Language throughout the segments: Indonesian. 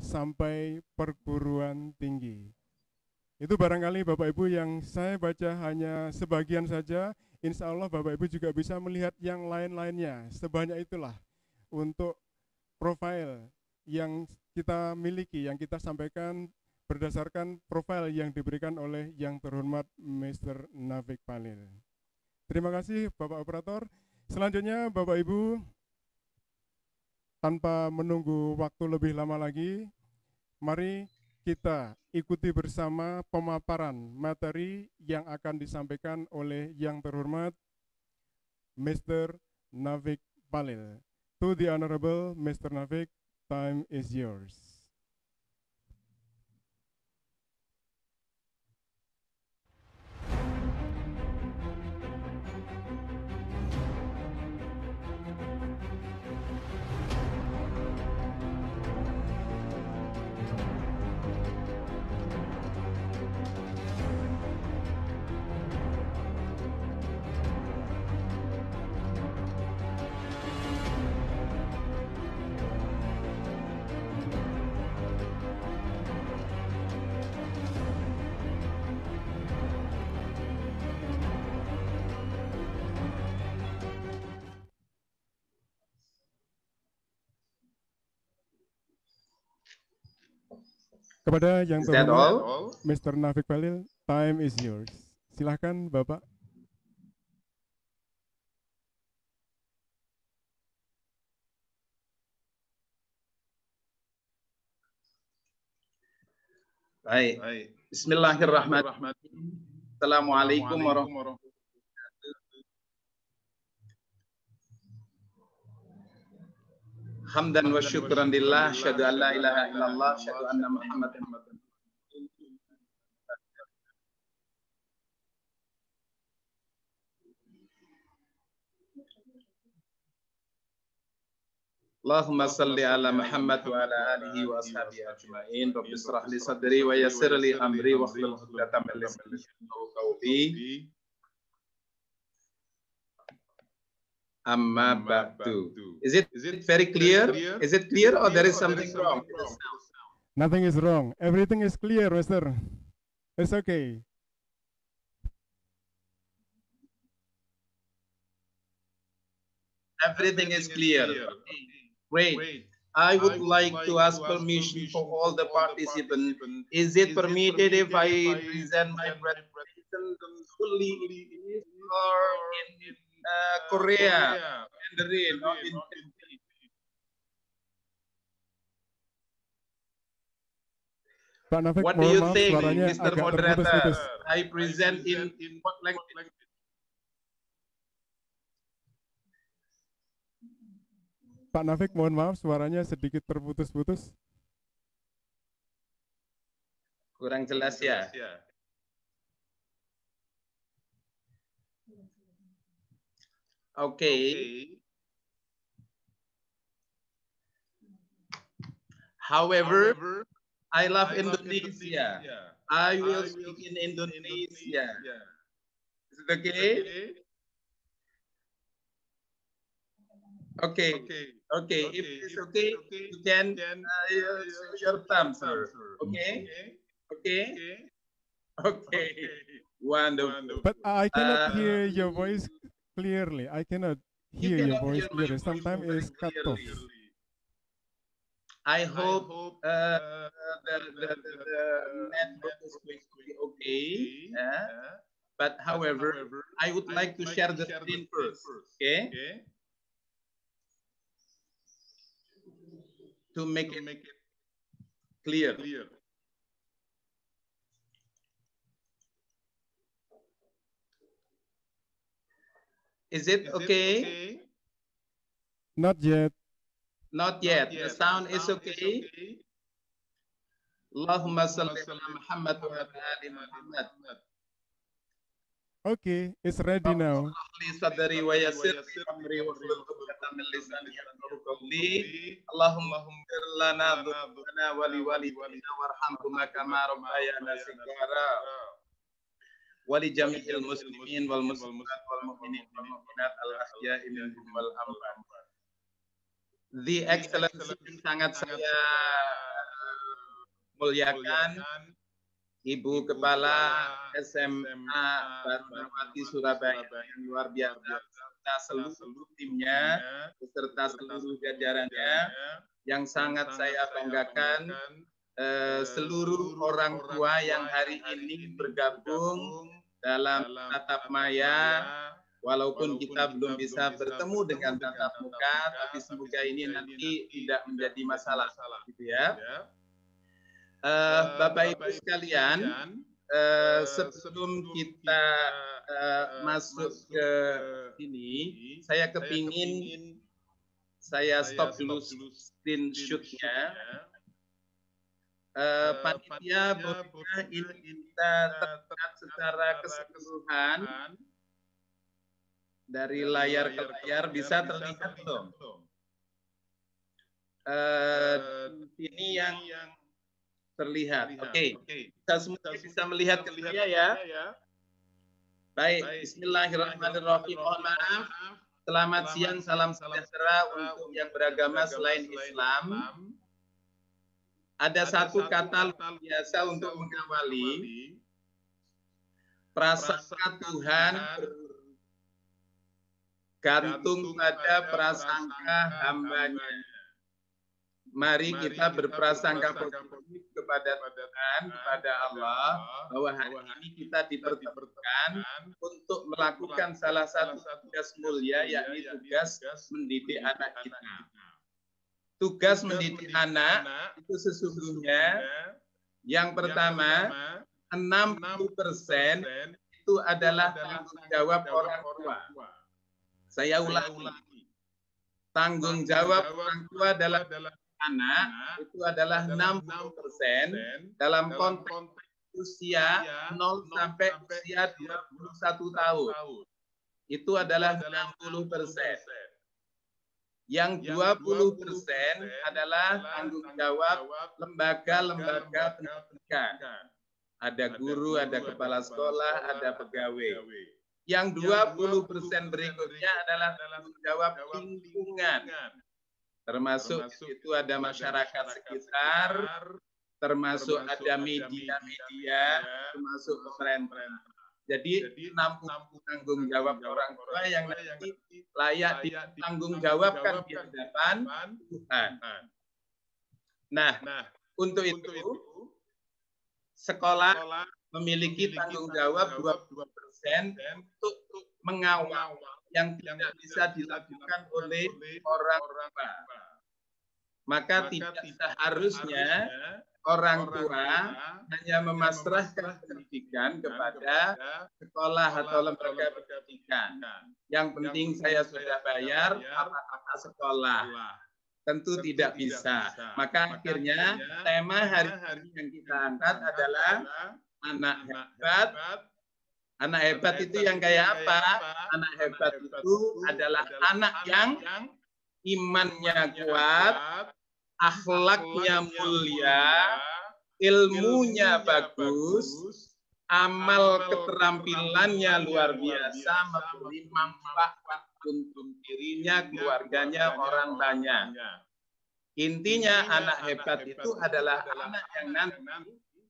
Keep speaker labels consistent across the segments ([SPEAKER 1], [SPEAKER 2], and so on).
[SPEAKER 1] sampai perguruan tinggi. Itu barangkali Bapak Ibu yang saya baca hanya sebagian saja. Insya Allah Bapak Ibu juga bisa melihat yang lain-lainnya. Sebanyak itulah untuk profil yang kita miliki, yang kita sampaikan berdasarkan profil yang diberikan oleh yang terhormat Mr. Navik Palil. Terima kasih Bapak Operator. Selanjutnya Bapak Ibu, tanpa menunggu waktu lebih lama lagi, mari kita ikuti bersama pemaparan materi yang akan disampaikan oleh yang terhormat Mr. Navik Palil. To the Honorable Mr. Navik, time is yours. Kepada yang terhormat Mr. Navik Palil, time is yours. Silahkan Bapak.
[SPEAKER 2] Baik. Bismillahirrahmanirrahim. Assalamualaikum warahmatullahi wabarakatuh. Hamdan wa syukran lillah, syahadu an la ilaha illallah, syahadu anna Muhammadan Allahumma salli ala Muhammad wa ala alihi wa ashabihi ajma'in. Rabbi israh li sadri wa yassir li amri wa hlul 'uqdatam min lisani yafqahu qawli. Amma ba'du. Is it very clear? Is it clear or there is something wrong?
[SPEAKER 1] Nothing is wrong. Everything is clear, Mister. It's okay.
[SPEAKER 2] Everything is clear. Great. I would like to ask permission for all the participants. Is it permitted if I present my presentation fully in English or in Korea, Mandarin, or in
[SPEAKER 1] Pak Navik,
[SPEAKER 2] what do you
[SPEAKER 1] maaf,
[SPEAKER 2] think,
[SPEAKER 1] suaranya
[SPEAKER 2] Mr.
[SPEAKER 1] agak
[SPEAKER 2] Moderator?
[SPEAKER 1] terputus-putus.
[SPEAKER 2] I present in what language?
[SPEAKER 1] Pak Navik, mohon maaf, suaranya sedikit terputus-putus.
[SPEAKER 2] Kurang jelas ya? Okay. However, I love Indonesia. I will speak in Indonesia. Is it okay? Okay. Okay. If it's okay, you can show your thumb, sir. Okay. Okay. Okay. Wonderful.
[SPEAKER 1] But I cannot hear your voice clearly. I cannot hear your voice clearly. Sometimes it's cut off.
[SPEAKER 2] I hope the network is going to be okay. But however, I would like to share the screen first. Okay. To make it clear. Is it okay?
[SPEAKER 1] Not yet.
[SPEAKER 2] Not yet. The sound is okay. Allahumma salli ala Muhammad wa ala ali Muhammad.
[SPEAKER 1] Okay, it's ready now.
[SPEAKER 2] Allahumma ighfir lana dhunubana wa li walidayna warhamhuma kama rabbayana shighara. Wali jami'il muslimin wal muslimat wal mu'minin wal mu'minat al ahya'i minhum wal amwat. The Excellency yang sangat saya muliakan Ibu Kepala SMA Fatmawati Surabaya yang luar biasa, beserta seluruh timnya, beserta seluruh jajarannya, yang sangat saya banggakan, seluruh orang tua yang hari ini bergabung dalam tatap maya, walaupun kita belum bisa bertemu dengan tatap muka, tapi semoga ini nanti tidak menjadi masalah, gitu ya. Bapak Ibu sekalian, sebelum kita masuk ke sini, saya kepingin saya stop dulu screenshot-nya. Panitia, bolehkah ini kita terlihat secara keseluruhan dari layar ke layar, bisa terlihat belum? Ini yang terlihat. Oke. Kita semua bisa melihat ke saya ya. Baik, bismillahirrahmanirrahim. Mohon maaf. Selamat siang, salam sejahtera untuk yang beragama selain Islam. Ada satu kata luar biasa untuk mengawali. Prasangka Tuhan bergantung pada prasangka hambanya. Mari kita berprasangka positif kepada Tuhan, kepada Allah, bahwa hari ini kita dipertemukan untuk melakukan salah satu tugas mulia, yakni tugas mendidik anak kita. Tugas mendidik anak itu sesungguhnya yang pertama, 60% itu adalah tanggung jawab orang tua. Saya ulangi. Tanggung jawab orang tua adalah anak itu adalah 60% dalam konteks usia 0 sampai usia 21 tahun. Itu adalah 60%. Yang 20% adalah tanggung jawab lembaga-lembaga pendidikan. Ada guru, ada kepala sekolah, ada pegawai. Yang 20% berikutnya adalah tanggung jawab lingkungan. Termasuk itu ada masyarakat sekitar, termasuk ada media-media, termasuk pemerintah. Jadi 60 tanggung jawab orang tua yang nanti layak ditanggung jawabkan di hadapan Tuhan. Nah, untuk itu sekolah memiliki tanggung jawab 20% untuk mengawal yang tidak bisa dilakukan oleh orang tua. Maka tidak seharusnya orang tua hanya memasrahkan pendidikan kepada sekolah atau lembaga pendidikan. Yang penting saya sudah bayar, apa sekolah. Tentu tidak bisa. Maka akhirnya tema hari ini yang kita angkat adalah anak hebat. Anak hebat itu yang kayak apa? Anak hebat itu adalah anak yang imannya kuat, akhlaknya mulia, ilmunya bagus, amal keterampilannya luar biasa, memberi manfaat untuk dirinya, keluarganya, orang banyak. Intinya anak hebat itu adalah anak yang nanti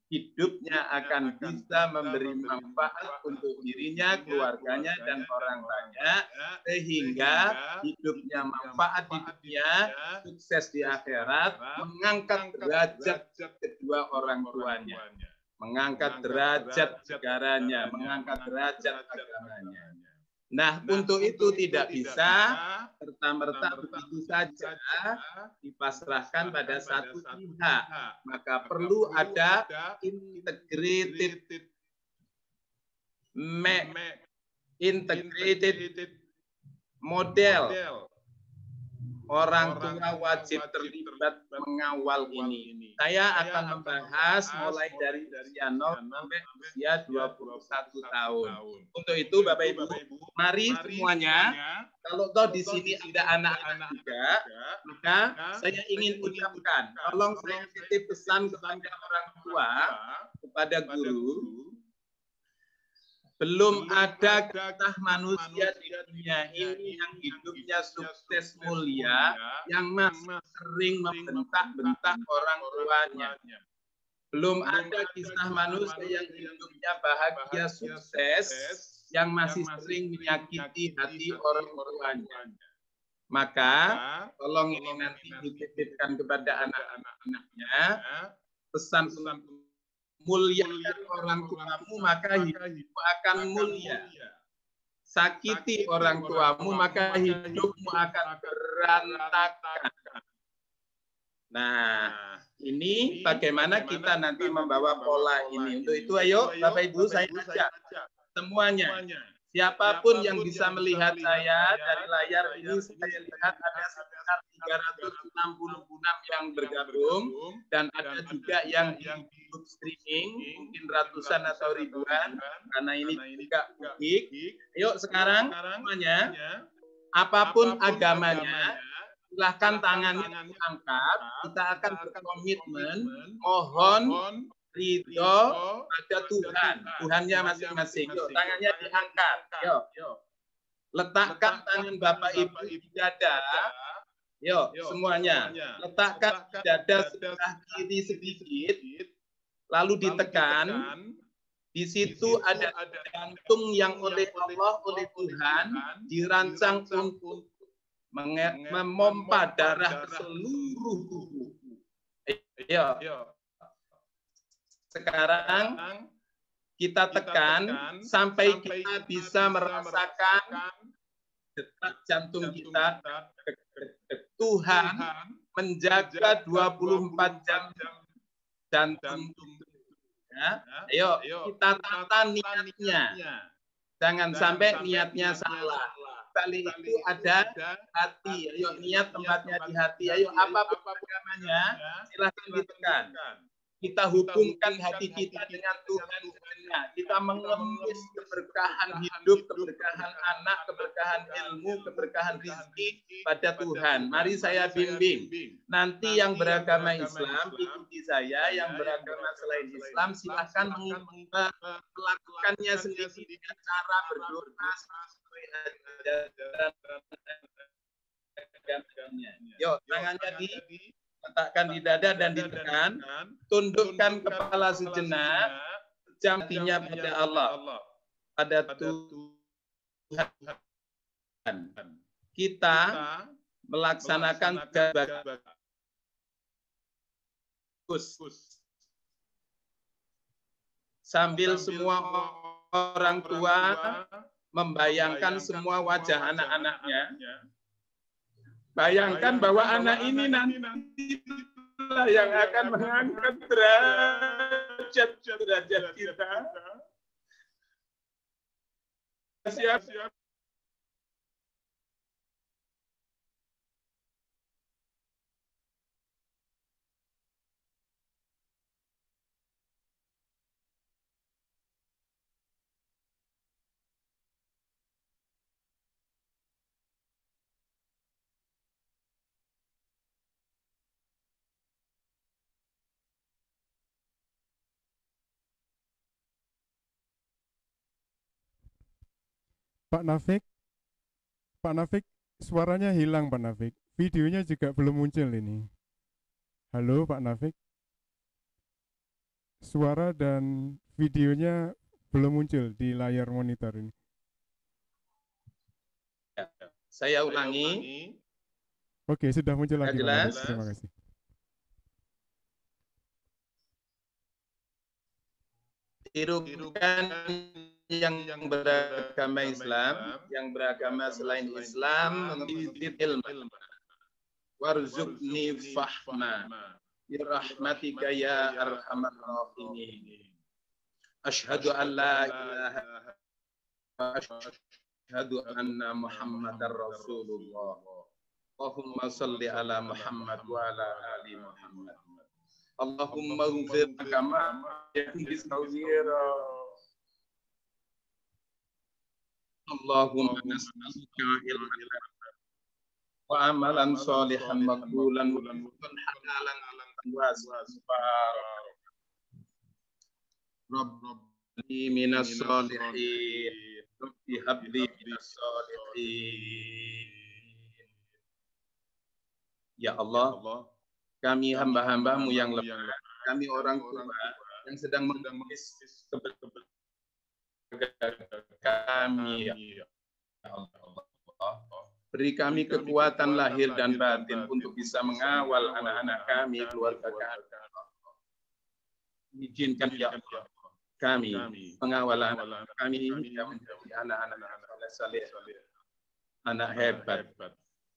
[SPEAKER 2] hidupnya akan bisa memberi manfaat untuk dirinya, keluarganya, dan orang banyak, sehingga hidupnya manfaat di dunia, sukses di akhirat, mengangkat derajat kedua orang tuanya, mengangkat derajat negaranya, mengangkat derajat agamanya. Nah, untuk itu tidak bisa serta-merta begitu saja dipasrahkan pada satu pihak. Maka perlu ada integrated model. Orang tua wajib terlibat mengawal ini. Saya akan membahas mulai dari usia 0 sampai usia 21 tahun. Untuk itu Bapak Ibu, mari semuanya, kalau toh di sini ada anak-anak juga, maka saya ingin ucapkan, tolong saya titip pesan kepada orang tua, kepada guru, belum ada kisah manusia di dunia ini yang hidupnya sukses mulia, yang masih sering membentak-bentak orang tuanya. Belum ada kisah manusia yang hidupnya bahagia sukses yang masih sering menyakiti hati orang tuanya. Maka tolong ini nanti dititipkan kepada anak-anaknya pesan muliakan orang tuamu maka hidupmu akan mulia. Sakiti orang tuamu maka hidupmu akan berantakan. Nah, ini bagaimana kita nanti membawa pola ini. Untuk itu ayo Bapak Ibu saya ajak semuanya. Siapapun yang bisa melihat saya dari layar ini, saya lihat ada sekitar 366 yang bergabung dan ada juga yang di YouTube streaming, mungkin ratusan atau ribuan, karena ini juga publik. Yuk sekarang semuanya, apapun agamanya, silahkan tangannya diangkat, kita akan berkomitmen, mohon ridho pada Tuhan, Tuhannya masing-masing. Yuk, tangannya diangkat. Yuk, letakkan tangan Bapak Ibu di dada. Yuk, semuanya. Letakkan di dada sebelah kiri sedikit, lalu ditekan. Di situ ada jantung yang oleh Allah, oleh Tuhan, dirancang untuk memompa darah ke seluruh tubuh. Yuk. Sekarang kita tekan sampai kita bisa merasakan detak jantung kita. Tuhan menjaga 24 jam jantung. Ya. Ayo kita tata niatnya. Jangan sampai niatnya salah. Kali itu ada hati. Ayo niat tempatnya di hati. Ayo apapun agamanya silahkan ditekan. Kita hubungkan hati kita dengan Tuhan. Kita mengemis keberkahan hidup, keberkahan anak, keberkahan ilmu, keberkahan rezeki pada Tuhan. Mari saya bimbing. Nanti yang beragama Islam ikuti saya, yang beragama selain Islam silahkan melakukannya sendiri dengan cara berdoa sesuai ajaran. Yuk, tangannya letakkan di dada dan ditekan, tundukkan kepala sejenak, jangtinya pada Allah, pada Tuhan. Kita melaksanakan sambil semua orang tua membayangkan semua wajah anak-anaknya. Bayangkan bahwa anak ini nanti yang akan mengangkat derajat kita. Siap.
[SPEAKER 1] Pak Nafik, suaranya hilang Pak Nafik. Videonya juga belum muncul ini. Halo Pak Nafik. Suara dan videonya belum muncul di layar monitor ini.
[SPEAKER 2] Saya ulangi.
[SPEAKER 1] Oke, sudah muncul lagi.
[SPEAKER 2] Jelas.
[SPEAKER 1] Pak. Terima kasih.
[SPEAKER 2] Tirukan yang beragama Islam, yang beragama selain Islam, mendidik ilmu. Warzuqni fahma, birahmatika ya arhamar rahimin. Asyhadu an la ilaha illallah, asyhadu anna Muhammadar Rasulullah. Allahumma salli ala Muhammad wa ala ali Muhammad. Allahumma ghfir kama yahdi sawira. Allahumma nas'aluka ilman wa amalan salihan maqbulan wa rizqan halalan wasi'an. Rabbi minas salihin, Rabbi habli minas salihin. Ya Allah, kami hamba-hambamu yang lemah, kami orang tua yang sedang mengemis kami, ya Allah. Beri kami kekuatan lahir dan batin untuk bisa mengawal anak-anak kami, keluarga kami. Izinkan ya Allah, kami mengawal anak kami yang menjadi anak-anak saleh, anak hebat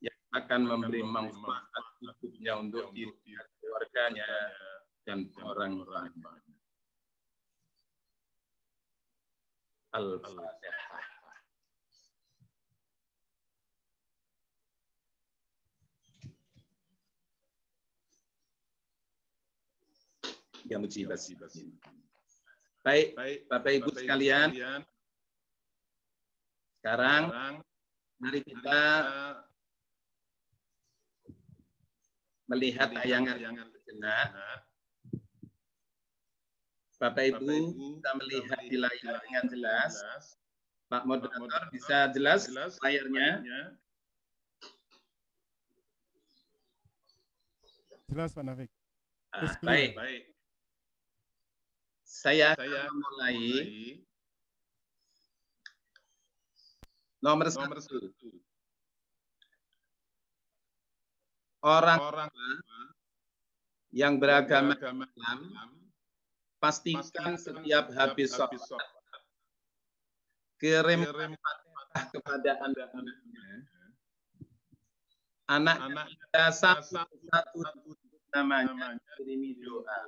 [SPEAKER 2] yang akan memberi manfaat hidupnya untuk diri, keluarganya, dan orang-orang. Al-Fatihah. Ya mujibah. Baik, Bapak Ibu sekalian, sekarang mari kita melihat tayangan sejenak. Bapak Ibu kita melihat di layar dengan jelas. Pak Moderator bisa jelas layarnya?
[SPEAKER 1] Jelas Pak Nafik.
[SPEAKER 2] Baik. Saya akan memulai nomor 1. Orang yang beragama Islam pastikan setiap habis sholat kirim Fatihah kepada anak-anaknya. Anak kita satu namanya kirimi doa.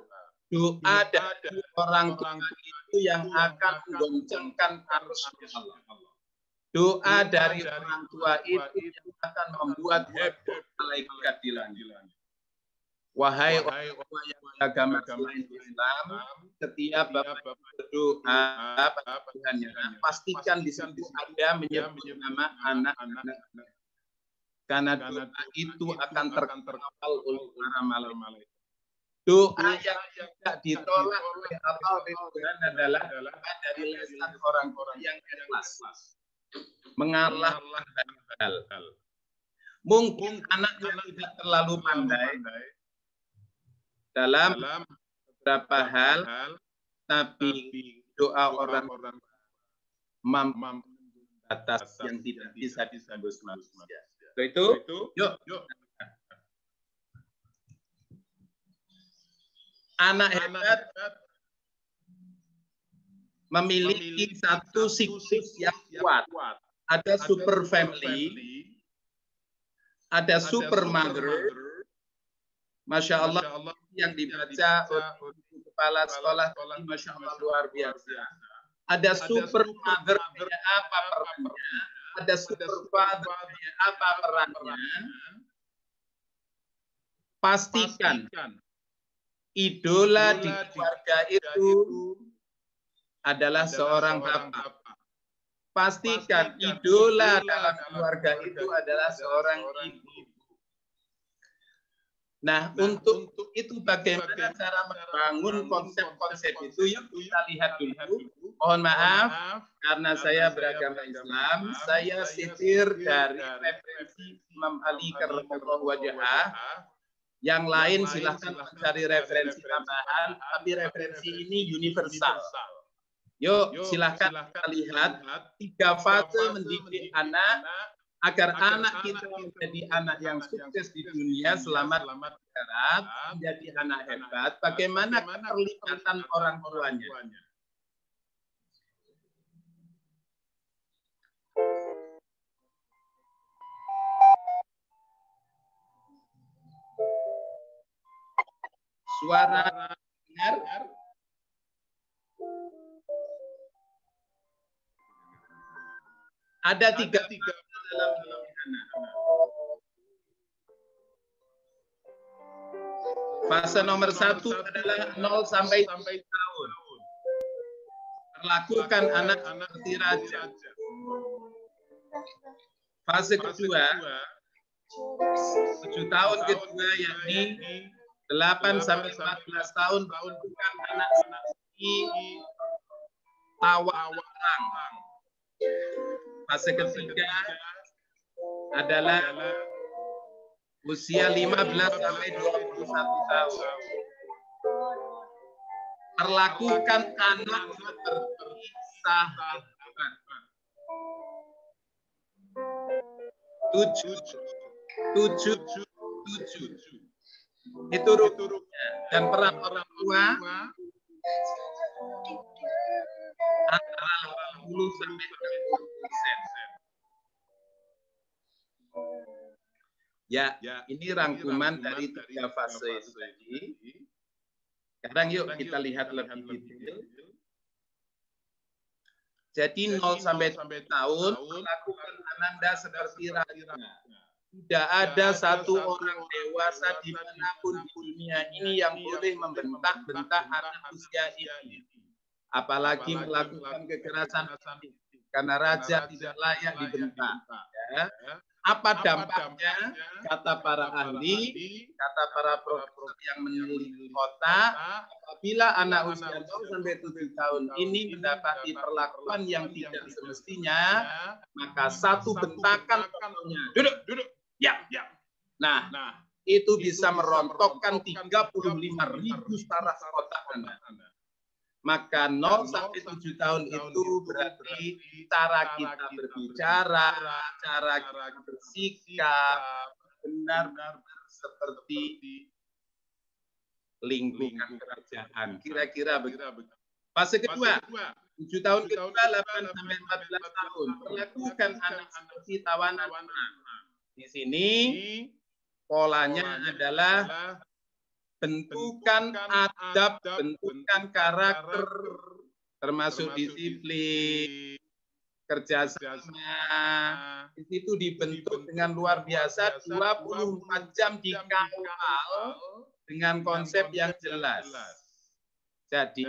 [SPEAKER 2] Doa dari orang tua itu yang akan menggoncangkan arusnya Allah. Doa dari orang tua itu yang akan membuat heboh malaikat di langit. Wahai orang tua yang beragama selain Islam, setiap Bapak berdoa pada Tuhannya, pastikan di situ ada menyebut nama anak-anak. Karena doa itu akan terkawal oleh para malaikat. Doa yang tidak ditolak oleh Allah adalah dari lisan orang-orang yang ikhlas, mengalah hal. Mungkin anaknya tidak terlalu pandai dalam beberapa hal, tapi doa orang mampu batas yang tidak bisa ditembus manusia. Itu, yuk. Anak hebat memiliki satu siklus yang kuat. Ada super family, ada super mother. Masya Allah yang dibaca oleh kepala sekolah, Masya Allah luar biasa. Ada super mother, apa perannya? Ada super father, apa perannya? Pastikan idola di keluarga itu adalah seorang bapak. Pastikan idola dalam keluarga itu adalah seorang ibu. Nah, untuk itu bagaimana cara membangun konsep-konsep itu? Yuk kita lihat dulu. Mohon maaf, karena saya beragama Islam, saya setir dari referensi Imam Ali karramallahu wajhah. Yang lain silahkan mencari referensi tambahan, tapi referensi ini universal. Yuk, silahkan kita lihat 3 fase mendidik anak agar anak kita menjadi anak yang sukses di dunia, selamat akhirat, menjadi anak hebat. Bagaimana keterlibatan orang tuanya? Suara dengar? Ada 3 dalam anak. Fase nomor 1 adalah 0 sampai 7 tahun. Perlakukan anak seperti raja. Fase kedua, 7 tahun kedua, yakni 8 sampai 14 tahun, perlakukan anak seperti tawa orang. Fase ketiga adalah usia 15 sampai 21 tahun. Perlakukan anak seperti sahabat. 7. Itu rukunnya. Dan peran orang tua antara 80 sampai 90%. Ya, ini rangkuman dari 3 fase itu tadi. Sekarang yuk kita lihat lebih detail. Jadi 0 sampai 7 tahun lakukan ananda seperti raja. Tidak ada satu orang dewasa dimanapun di dunia ini yang boleh membentak-bentak anak usia ini. Apalagi melakukan kekerasan fisik, karena raja tidak layak dibentak. Ya. Apa dampaknya? Kata para ahli, kata para profesor yang meneliti otak, apabila anak usia 0 sampai 7 tahun ini mendapati perlakuan yang tidak semestinya, maka satu bentakan contohnya, duduk, ya. Nah, itu bisa merontokkan 35.000 saraf otak Anda. Maka 0 sampai 7 tahun itu berarti cara kita berbicara, cara kita bersikap, benar-benar seperti lingkungan kerajaan. Kira-kira begitu. Fase kedua, 7 tahun kedua, 8 sampai 14 tahun. Perlakukan anak seperti tawanan. Di sini polanya adalah bentukan adab, bentukan karakter, termasuk disiplin, kerjasama. Di situ dibentuk dengan luar biasa 24 jam dikawal dengan konsep yang jelas. Jadi,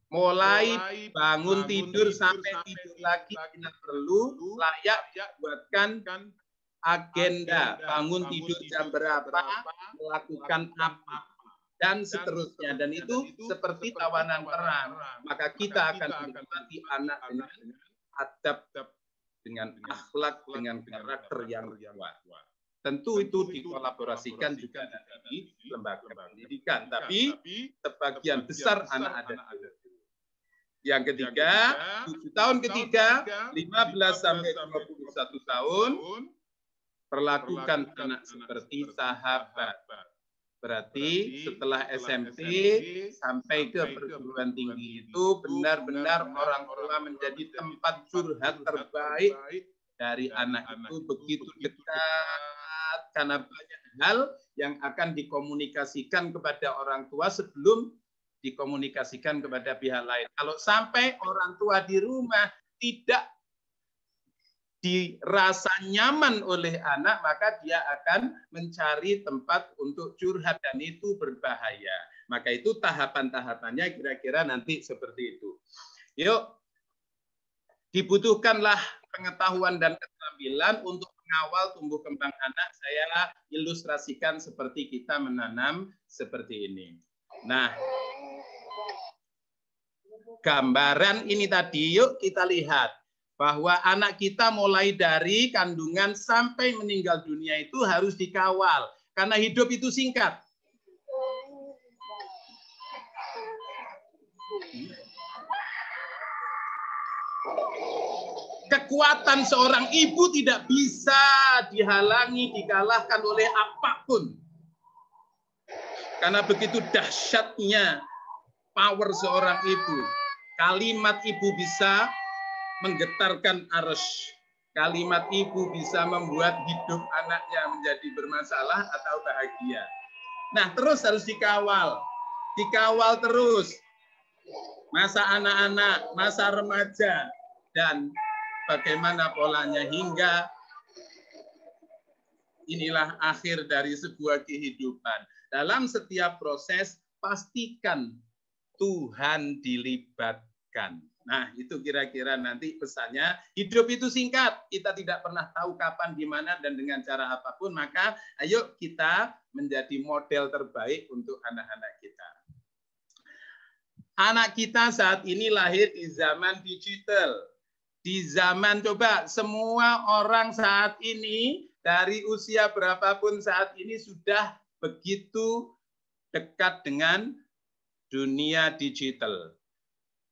[SPEAKER 2] mulai bangun tidur sampai tidur lagi tidak perlu, layak dibuatkan agenda, bangun tidur jam berapa, melakukan apa, dan seterusnya. Dan itu seperti tawanan perang. Maka kita akan menikmati anak dengan adab, dengan akhlak, dengan karakter yang kuat. Tentu itu dikolaborasikan juga di lembaga pendidikan. Tapi sebagian besar anak ada. Yang ketiga, 7 tahun ketiga, 15 sampai 21 tahun, perlakukan anak seperti sahabat. Berarti setelah SMP sampai ke perguruan tinggi itu benar-benar orang tua menjadi tempat curhat terbaik dari anak itu, begitu dekat karena banyak hal yang akan dikomunikasikan kepada orang tua sebelum dikomunikasikan kepada pihak lain. Kalau sampai orang tua di rumah tidak dirasa nyaman oleh anak, maka dia akan mencari tempat untuk curhat dan itu berbahaya. Maka itu tahapan-tahapannya kira-kira nanti seperti itu. Yuk, dibutuhkanlah pengetahuan dan keterampilan untuk mengawal tumbuh kembang anak. Saya ilustrasikan seperti kita menanam seperti ini. Nah, gambaran ini tadi yuk kita lihat bahwa anak kita mulai dari kandungan sampai meninggal dunia itu harus dikawal karena hidup itu singkat. Kekuatan seorang ibu tidak bisa dihalangi, dikalahkan oleh apapun. Karena begitu dahsyatnya power seorang ibu. Kalimat ibu bisa menggetarkan arsy. Kalimat ibu bisa membuat hidup anaknya menjadi bermasalah atau bahagia. Nah, terus harus dikawal. Dikawal terus. Masa anak-anak, masa remaja, dan bagaimana polanya hingga inilah akhir dari sebuah kehidupan. Dalam setiap proses, pastikan Tuhan dilibatkan. Nah, itu kira-kira nanti pesannya. Hidup itu singkat. Kita tidak pernah tahu kapan, di mana, dan dengan cara apapun. Maka ayo kita menjadi model terbaik untuk anak-anak kita. Anak kita saat ini lahir di zaman digital. Di zaman, coba, semua orang saat ini dari usia berapapun saat ini sudah begitu dekat dengan dunia digital.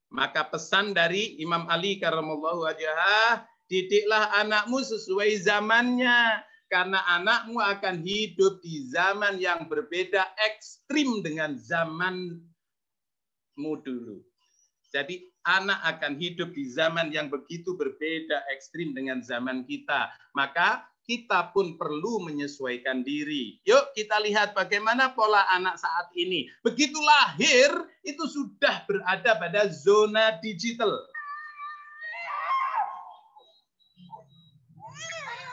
[SPEAKER 2] Maka pesan dari Imam Ali karramallahu wajhah, didiklah anakmu sesuai zamannya. Karena anakmu akan hidup di zaman yang berbeda ekstrim dengan zamanmu dulu. Jadi anak akan hidup di zaman yang begitu berbeda ekstrim dengan zaman kita. Maka kita pun perlu menyesuaikan diri. Yuk kita lihat bagaimana pola anak saat ini. Begitu lahir itu sudah berada pada zona digital.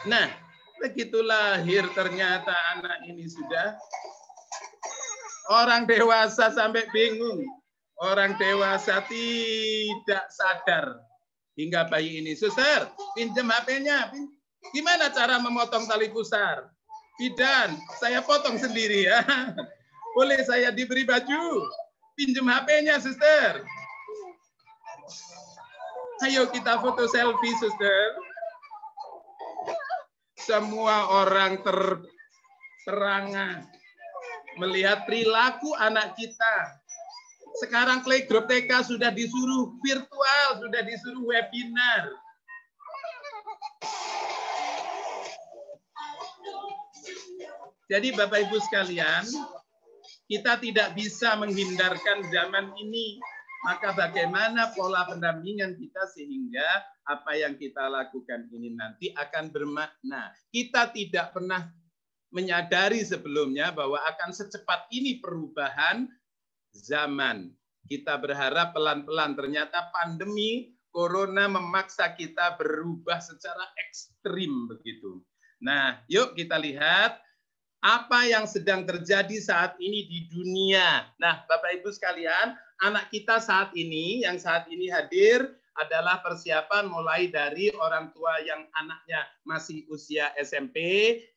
[SPEAKER 2] Nah, begitu lahir ternyata anak ini sudah orang dewasa sampai bingung. Orang dewasa tidak sadar. Hingga bayi ini, suster, pinjam HP-nya. Gimana cara memotong tali pusar? Bidan, saya potong sendiri ya. Boleh saya diberi baju? Pinjam HP-nya, suster. Ayo kita foto selfie, suster. Semua orang terangah melihat perilaku anak kita. Sekarang playgroup TK sudah disuruh virtual, sudah disuruh webinar. Jadi Bapak Ibu sekalian, kita tidak bisa menghindarkan zaman ini. Maka bagaimana pola pendampingan kita sehingga apa yang kita lakukan ini nanti akan bermakna. Kita tidak pernah menyadari sebelumnya bahwa akan secepat ini perubahan zaman. Kita berharap pelan-pelan, ternyata pandemi corona memaksa kita berubah secara ekstrim begitu. Nah, yuk kita lihat apa yang sedang terjadi saat ini di dunia. Nah, Bapak Ibu sekalian, anak kita saat ini, yang saat ini hadir adalah persiapan mulai dari orang tua yang anaknya masih usia SMP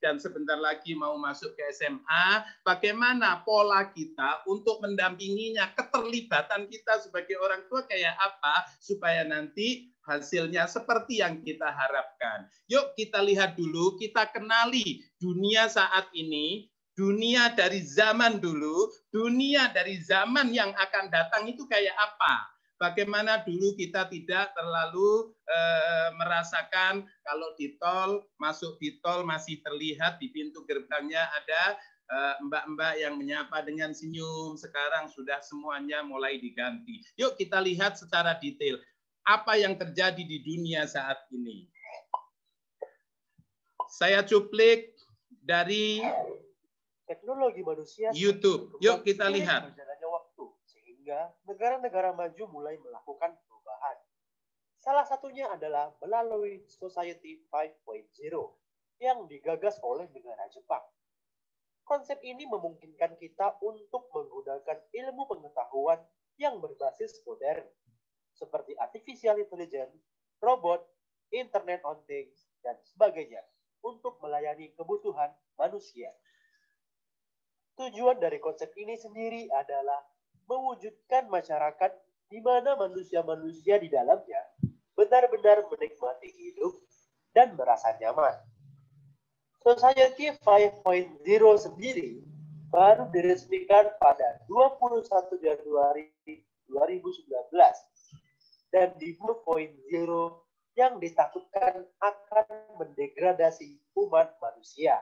[SPEAKER 2] dan sebentar lagi mau masuk ke SMA. Bagaimana pola kita untuk mendampinginya, keterlibatan kita sebagai orang tua kayak apa supaya nanti hasilnya seperti yang kita harapkan. Yuk kita lihat dulu, kita kenali dunia saat ini, dunia dari zaman dulu, dunia dari zaman yang akan datang itu kayak apa. Bagaimana dulu kita tidak terlalu merasakan kalau di tol, masuk di tol masih terlihat di pintu gerbangnya ada mbak-mbak yang menyapa dengan senyum. Sekarang sudah semuanya mulai diganti. Yuk kita lihat secara detail apa yang terjadi di dunia saat ini. Saya cuplik dari
[SPEAKER 3] teknologi manusia
[SPEAKER 2] YouTube. Yuk kita lihat.
[SPEAKER 3] Berjalannya waktu sehingga negara-negara maju mulai melakukan perubahan. Salah satunya adalah melalui Society 5.0 yang digagas oleh negara Jepang. Konsep ini memungkinkan kita untuk menggunakan ilmu pengetahuan yang berbasis modern, seperti artificial intelligence, robot, internet on things, dan sebagainya, untuk melayani kebutuhan manusia. Tujuan dari konsep ini sendiri adalah mewujudkan masyarakat di mana manusia-manusia di dalamnya benar-benar menikmati hidup dan merasa nyaman. Society 5.0 sendiri baru diresmikan pada 21 Januari 2019 dan di 4.0 yang ditakutkan akan mendegradasi umat manusia.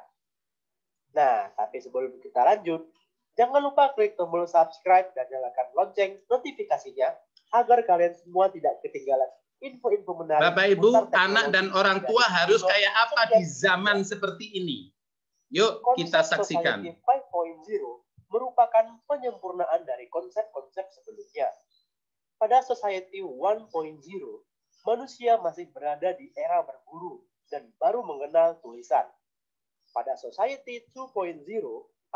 [SPEAKER 3] Nah, tapi sebelum kita lanjut, jangan lupa klik tombol subscribe dan nyalakan lonceng notifikasinya agar kalian semua tidak ketinggalan info-info menarik.
[SPEAKER 2] Bapak Ibu, anak dan orang tua harus kayak apa di zaman seperti ini? Yuk kita saksikan.
[SPEAKER 3] Konsep Society 5.0 merupakan penyempurnaan dari konsep-konsep sebelumnya. Pada Society 1.0, manusia masih berada di era berburu dan baru mengenal tulisan. Pada Society 2.0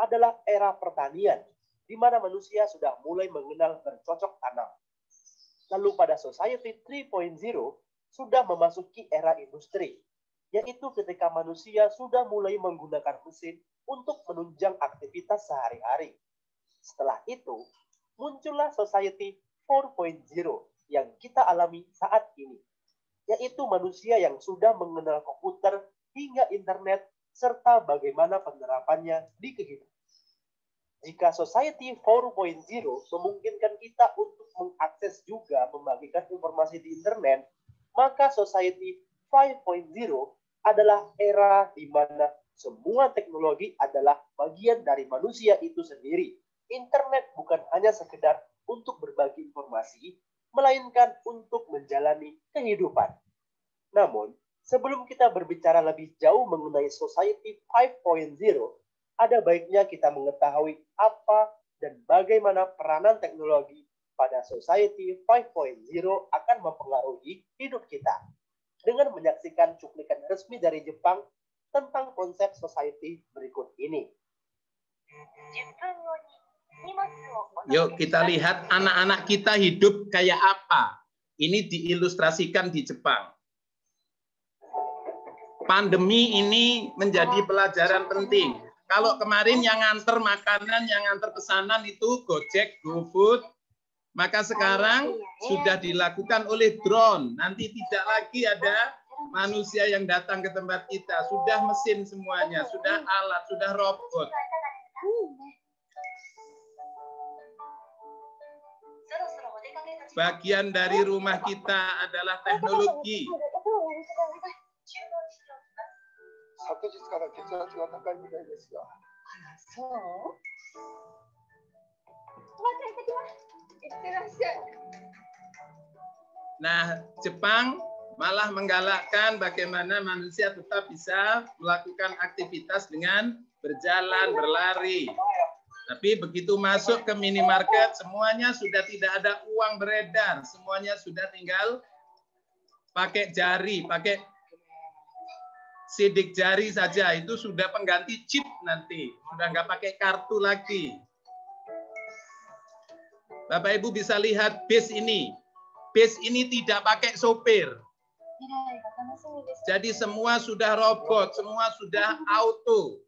[SPEAKER 3] adalah era pertanian, di mana manusia sudah mulai mengenal bercocok tanam. Lalu pada Society 3.0 sudah memasuki era industri, yaitu ketika manusia sudah mulai menggunakan mesin untuk menunjang aktivitas sehari-hari. Setelah itu, muncullah Society 4.0 yang kita alami saat ini, yaitu manusia yang sudah mengenal komputer hingga internet serta bagaimana penerapannya di kehidupan. Jika Society 4.0 memungkinkan kita untuk mengakses juga membagikan informasi di internet, maka Society 5.0 adalah era di mana semua teknologi adalah bagian dari manusia itu sendiri. Internet bukan hanya sekedar untuk berbagi informasi, melainkan untuk menjalani kehidupan. Namun, sebelum kita berbicara lebih jauh mengenai Society 5.0, ada baiknya kita mengetahui apa dan bagaimana peranan teknologi pada Society 5.0 akan mempengaruhi hidup kita. Dengan menyaksikan cuplikan resmi dari Jepang tentang konsep society berikut ini.
[SPEAKER 2] Yuk kita lihat anak-anak kita hidup kayak apa. Ini diilustrasikan di Jepang. Pandemi ini menjadi pelajaran penting. Kalau kemarin yang nganter makanan, yang nganter pesanan itu Gojek, GoFood, maka sekarang sudah dilakukan oleh drone. Nanti tidak lagi ada manusia yang datang ke tempat kita. Sudah mesin semuanya, sudah alat, sudah robot. Bagian dari rumah kita adalah teknologi. Nah, Jepang malah menggalakkan bagaimana manusia tetap bisa melakukan aktivitas dengan berjalan, berlari. Tapi begitu masuk ke minimarket, semuanya sudah tidak ada uang beredar. Semuanya sudah tinggal pakai jari, pakai sidik jari saja. Itu sudah pengganti chip nanti. Sudah nggak pakai kartu lagi. Bapak Ibu bisa lihat bis ini. Bis ini tidak pakai sopir. Jadi semua sudah robot, semua sudah auto.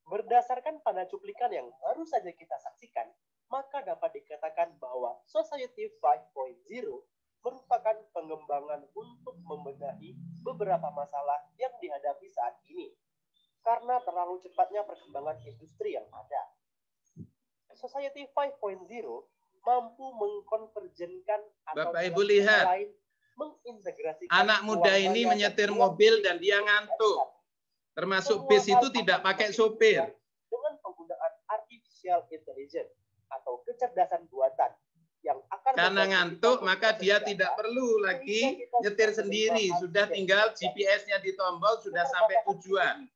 [SPEAKER 3] Berdasarkan pada cuplikan yang baru saja kita saksikan, maka dapat dikatakan bahwa Society 5.0 merupakan pengembangan untuk membenahi beberapa masalah yang dihadapi saat ini karena terlalu cepatnya perkembangan industri yang ada. Society 5.0 mampu mengkonvergenkan atau
[SPEAKER 2] Bapak Ibu lihat,
[SPEAKER 3] lain mengintegrasikan
[SPEAKER 2] anak muda ini menyetir mobil dan dia ngantuk. Termasuk bis itu tidak pakai sopir.
[SPEAKER 3] Dengan penggunaan artificial intelligence atau kecerdasan buatan yang akan
[SPEAKER 2] karena ngantuk maka dia tidak perlu lagi nyetir sendiri, sudah tinggal GPS-nya di tombol sudah sampai tujuan.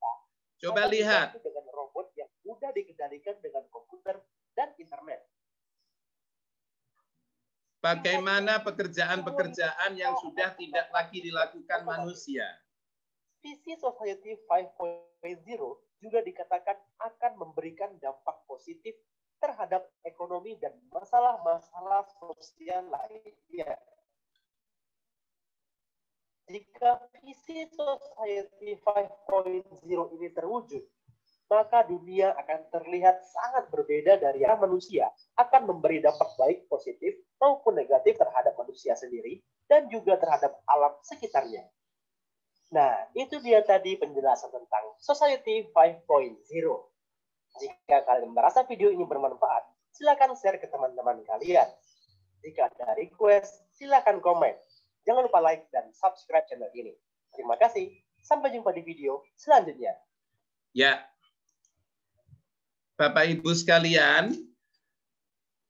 [SPEAKER 2] Coba lihat.
[SPEAKER 3] Dengan robot yang mudah dikendalikan dengan komputer dan internet.
[SPEAKER 2] Bagaimana pekerjaan-pekerjaan yang sudah tidak lagi dilakukan manusia.
[SPEAKER 3] Visi Society 5.0 juga dikatakan akan memberikan dampak positif terhadap ekonomi dan masalah-masalah sosial lainnya. Jika visi Society 5.0 ini terwujud, maka dunia akan terlihat sangat berbeda dari yang manusia akan memberi dampak baik positif maupun negatif terhadap manusia sendiri dan juga terhadap alam sekitarnya. Nah, itu dia tadi penjelasan tentang Society 5.0. Jika kalian merasa video ini bermanfaat, silakan share ke teman-teman kalian. Jika ada request, silakan komen. Jangan lupa like dan subscribe channel ini. Terima kasih. Sampai jumpa di video selanjutnya.
[SPEAKER 2] Ya, Bapak Ibu sekalian,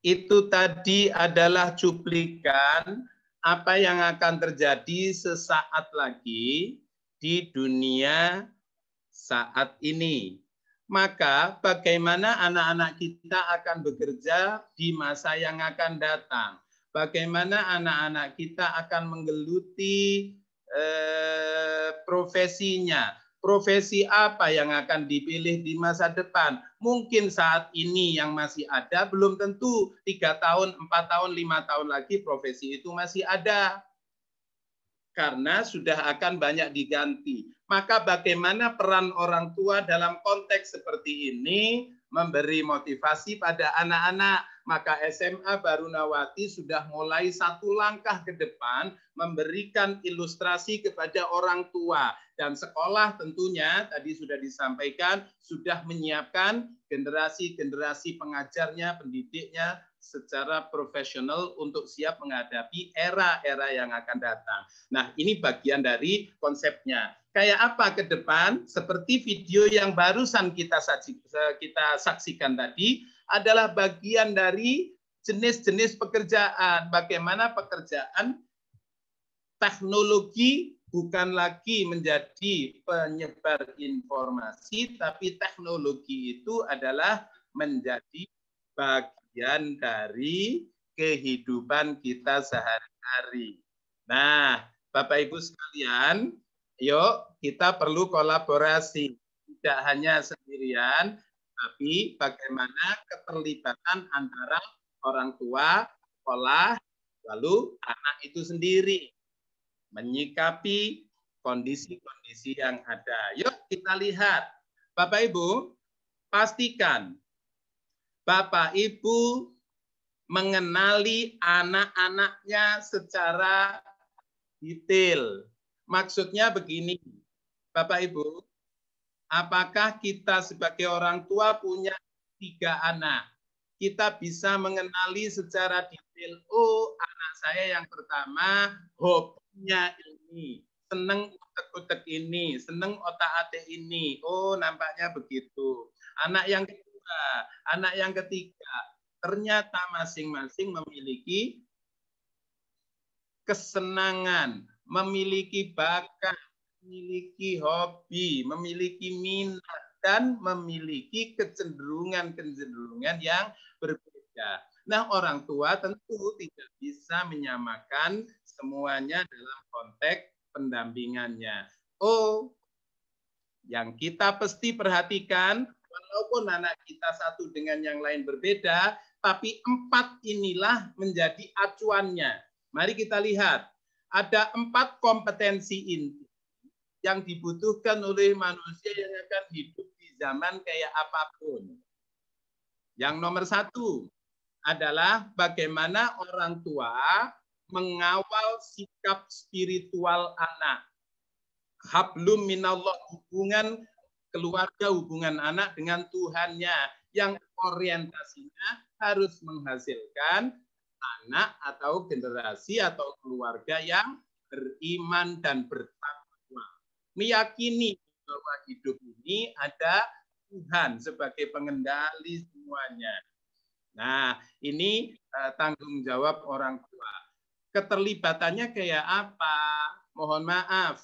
[SPEAKER 2] itu tadi adalah cuplikan apa yang akan terjadi sesaat lagi di dunia saat ini. Maka bagaimana anak-anak kita akan bekerja di masa yang akan datang? Bagaimana anak-anak kita akan menggeluti profesinya? Profesi apa yang akan dipilih di masa depan? Mungkin saat ini yang masih ada, belum tentu 3 tahun, 4 tahun, 5 tahun lagi profesi itu masih ada. Karena sudah akan banyak diganti. Maka bagaimana peran orang tua dalam konteks seperti ini memberi motivasi pada anak-anak. Maka SMA Barunawati sudah mulai satu langkah ke depan memberikan ilustrasi kepada orang tua. Dan sekolah tentunya tadi sudah disampaikan sudah menyiapkan generasi-generasi pengajarnya, pendidiknya secara profesional untuk siap menghadapi era-era yang akan datang. Nah, ini bagian dari konsepnya. Kayak apa ke depan? Seperti video yang barusan kita saksikan tadi adalah bagian dari jenis-jenis pekerjaan. Bagaimana pekerjaan teknologi bukan lagi menjadi penyebar informasi, tapi teknologi itu adalah menjadi bagian dari kehidupan kita sehari-hari. Nah, Bapak Ibu sekalian, yuk kita perlu kolaborasi. Tidak hanya sendirian, tapi bagaimana keterlibatan antara orang tua, sekolah, lalu anak itu sendiri menyikapi kondisi-kondisi yang ada. Yuk kita lihat. Bapak Ibu, pastikan Bapak Ibu mengenali anak-anaknya secara detail. Maksudnya begini, Bapak Ibu, apakah kita sebagai orang tua punya 3 anak? Kita bisa mengenali secara detail, oh anak saya yang pertama hobinya ini, seneng utek-utek ini, seneng otak-atik ini, oh nampaknya begitu. Anak yang kedua, anak yang ketiga, ternyata masing-masing memiliki kesenangan, memiliki bakat, memiliki hobi, memiliki minat, dan memiliki kecenderungan-kecenderungan yang berbeda. Nah, orang tua tentu tidak bisa menyamakan semuanya dalam konteks pendampingannya. Oh, yang kita pasti perhatikan, walaupun anak kita satu dengan yang lain berbeda, tapi 4 inilah menjadi acuannya. Mari kita lihat, ada 4 kompetensi inti yang dibutuhkan oleh manusia yang akan hidup di zaman kayak apapun. Yang nomor 1 adalah bagaimana orang tua mengawal sikap spiritual anak. Hablum minallah, hubungan keluarga, hubungan anak dengan Tuhannya, yang orientasinya harus menghasilkan anak atau generasi atau keluarga yang beriman dan bertakwa. Meyakini bahwa hidup ini ada Tuhan sebagai pengendali semuanya. Nah, ini tanggung jawab orang tua. Keterlibatannya kayak apa? Mohon maaf.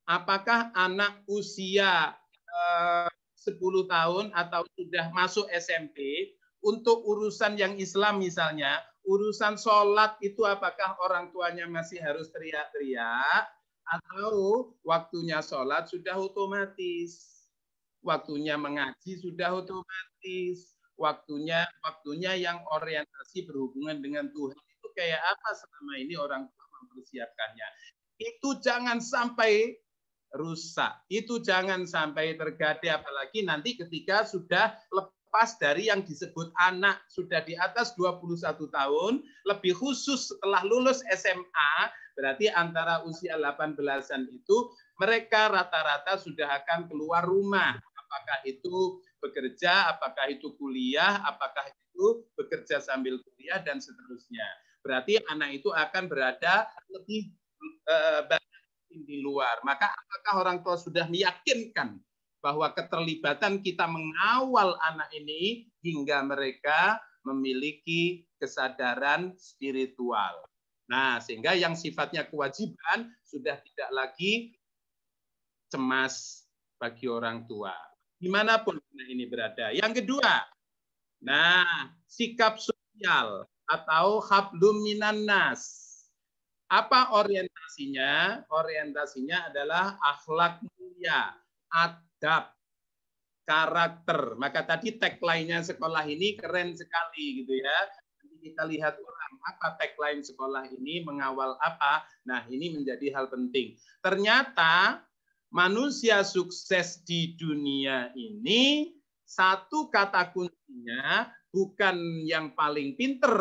[SPEAKER 2] Apakah anak usia 10 tahun atau sudah masuk SMP untuk urusan yang Islam misalnya, urusan sholat itu apakah orang tuanya masih harus teriak-teriak? Atau waktunya sholat sudah otomatis, waktunya mengaji sudah otomatis, waktunya yang orientasi berhubungan dengan Tuhan itu kayak apa selama ini orang tua mempersiapkannya. Itu jangan sampai rusak, itu jangan sampai terjadi, apalagi nanti ketika sudah lepas dari yang disebut anak, sudah di atas 21 tahun, lebih khusus setelah lulus SMA, berarti antara usia 18-an itu mereka rata-rata sudah akan keluar rumah. Apakah itu bekerja, apakah itu kuliah, apakah itu bekerja sambil kuliah, dan seterusnya. Berarti anak itu akan berada lebih banyak di luar. Maka apakah orang tua sudah meyakinkan bahwa keterlibatan kita mengawal anak ini hingga mereka memiliki kesadaran spiritual. Nah, sehingga yang sifatnya kewajiban sudah tidak lagi cemas bagi orang tua, dimanapun ini berada. Yang kedua, nah, sikap sosial atau hablum minan nas. Apa orientasinya? Orientasinya adalah akhlak mulia, adab, karakter. Maka tadi tagline-nya sekolah ini keren sekali gitu ya. Kita lihat orang apa tagline sekolah ini, mengawal apa. Nah, ini menjadi hal penting. Ternyata manusia sukses di dunia ini satu kata kuncinya bukan yang paling pinter,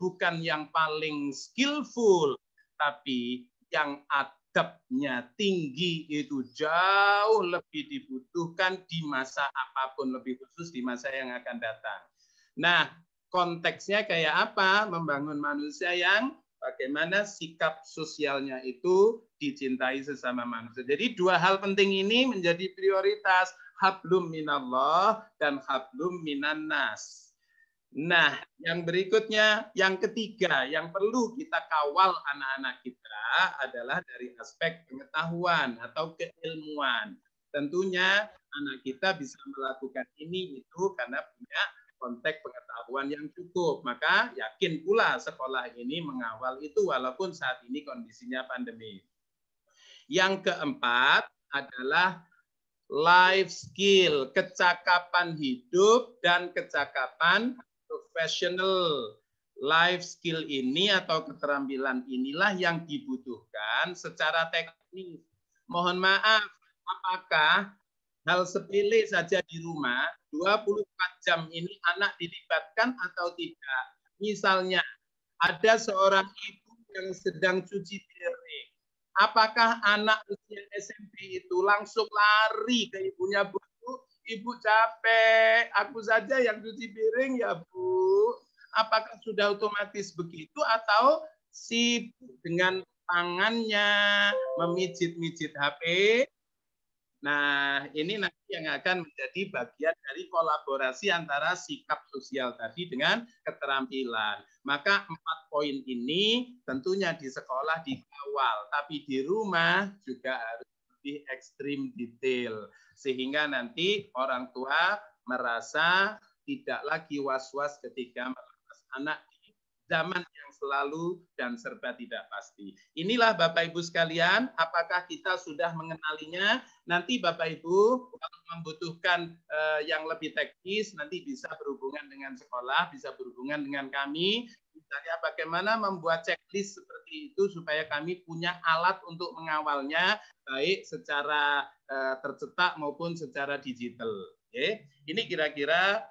[SPEAKER 2] bukan yang paling skillful, tapi yang adabnya tinggi itu jauh lebih dibutuhkan di masa apapun, lebih khusus di masa yang akan datang. Nah, konteksnya kayak apa? Membangun manusia yang bagaimana sikap sosialnya itu dicintai sesama manusia. Jadi dua hal penting ini menjadi prioritas, hablum minallah dan hablum minannas. Nah, yang berikutnya, yang ketiga, yang perlu kita kawal anak-anak kita adalah dari aspek pengetahuan atau keilmuan. Tentunya anak kita bisa melakukan ini itu karena punya konteks pengetahuan yang cukup. Maka yakin pula sekolah ini mengawal itu walaupun saat ini kondisinya pandemi. Yang keempat adalah life skill, kecakapan hidup dan kecakapan professional. Life skill ini atau keterampilan inilah yang dibutuhkan secara teknis. Mohon maaf, apakah hal sepele saja di rumah 24 jam ini anak dilibatkan atau tidak? Misalnya ada seorang ibu yang sedang cuci piring. Apakah anak usia SMP itu langsung lari ke ibunya, Bu, ibu capek, aku saja yang cuci piring ya Bu. Apakah sudah otomatis begitu atau sibuk dengan tangannya memijit-mijit HP? Nah, ini nanti yang akan menjadi bagian dari kolaborasi antara sikap sosial tadi dengan keterampilan. Maka 4 poin ini tentunya di sekolah dikawal, tapi di rumah juga harus lebih ekstrim detail. Sehingga nanti orang tua merasa tidak lagi was-was ketika melepas anak di zaman yang selalu dan serba tidak pasti. Inilah Bapak Ibu sekalian, apakah kita sudah mengenalinya? Nanti Bapak Ibu kalau membutuhkan yang lebih teknis, nanti bisa berhubungan dengan sekolah, bisa berhubungan dengan kami. Misalnya bagaimana membuat checklist seperti itu supaya kami punya alat untuk mengawalnya, baik secara tercetak maupun secara digital. Oke, ini kira-kira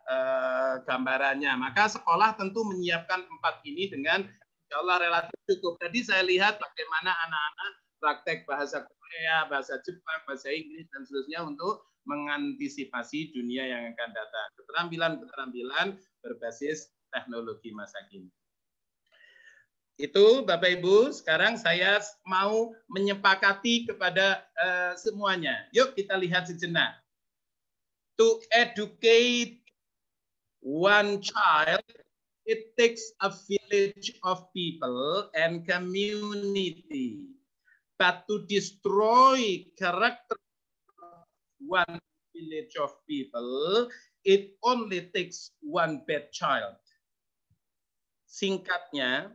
[SPEAKER 2] gambarannya. Maka sekolah tentu menyiapkan 4 ini dengan insya Allah relatif cukup. Tadi saya lihat bagaimana anak-anak praktek bahasa Korea, bahasa Jepang, bahasa Inggris, dan seterusnya untuk mengantisipasi dunia yang akan datang. Keterampilan-keterampilan berbasis teknologi masa kini. Itu Bapak Ibu, sekarang saya mau menyepakati kepada semuanya. Yuk kita lihat sejenak. To educate one child, it takes a village of people and community. But to destroy character of one village of people, it only takes one bad child. Singkatnya,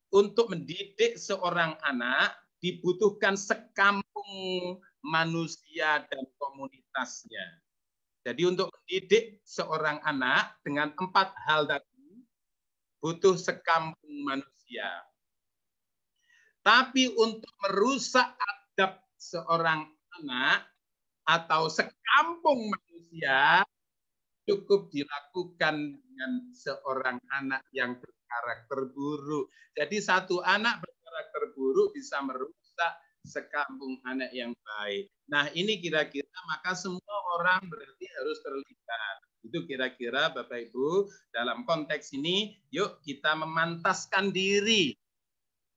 [SPEAKER 2] untuk mendidik seorang anak dibutuhkan sekampung manusia dan komunitasnya. Jadi untuk mendidik seorang anak dengan 4 hal tadi butuh sekampung manusia. Tapi untuk merusak adab seorang anak atau sekampung manusia cukup dilakukan dengan seorang anak yang berkarakter buruk. Jadi satu anak berkarakter buruk bisa merusak sekampung anak yang baik. Nah, ini kira-kira maka semua orang berarti harus terlibat. Itu kira-kira Bapak Ibu dalam konteks ini, yuk kita memantaskan diri.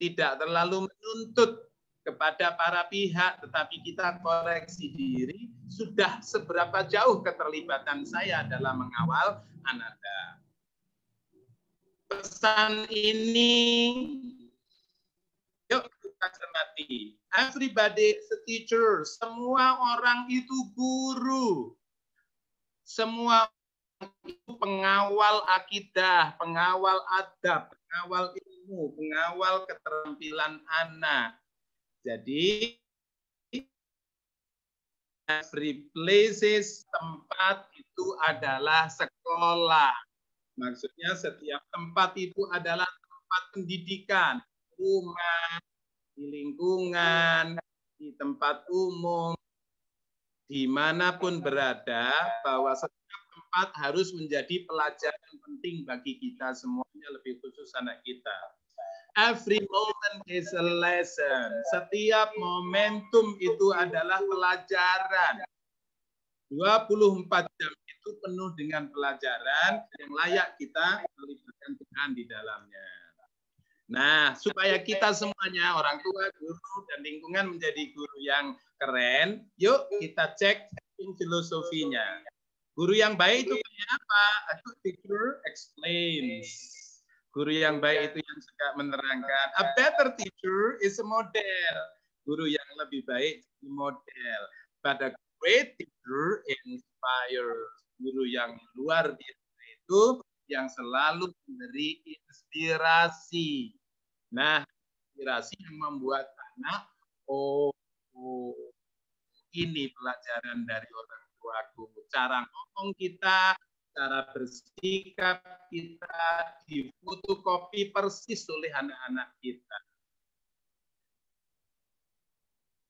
[SPEAKER 2] Tidak terlalu menuntut kepada para pihak, tetapi kita koreksi diri, sudah seberapa jauh keterlibatan saya dalam mengawal Ananda. Pesan ini, yuk kita cermati. Everybody is a teacher. Semua orang itu guru. Semua orang itu pengawal akidah, pengawal adab, pengawal ilmu, pengawal keterampilan anak. Jadi every places, tempat itu adalah sekolah. Maksudnya setiap tempat itu adalah tempat pendidikan, rumah, di lingkungan, di tempat umum, dimanapun berada, bahwa setiap tempat harus menjadi pelajaran penting bagi kita semuanya, lebih khusus anak kita. Every moment is a lesson. Setiap momentum itu adalah pelajaran. 24 jam itu penuh dengan pelajaran yang layak kita melibatkan Tuhan di dalamnya. Nah, supaya kita semuanya, orang tua, guru, dan lingkungan menjadi guru yang keren, yuk kita cek filosofinya. Guru yang baik itu kayak apa? A good teacher explains. Guru yang baik itu yang suka menerangkan. A better teacher is a model. Guru yang lebih baik jadi model. But a great teacher inspires. Guru yang luar biasa itu yang selalu memberi inspirasi. Nah, inspirasi yang membuat anak, ini pelajaran dari orang tuaku. Cara ngomong kita, cara bersikap kita difotokopi persis oleh anak-anak kita.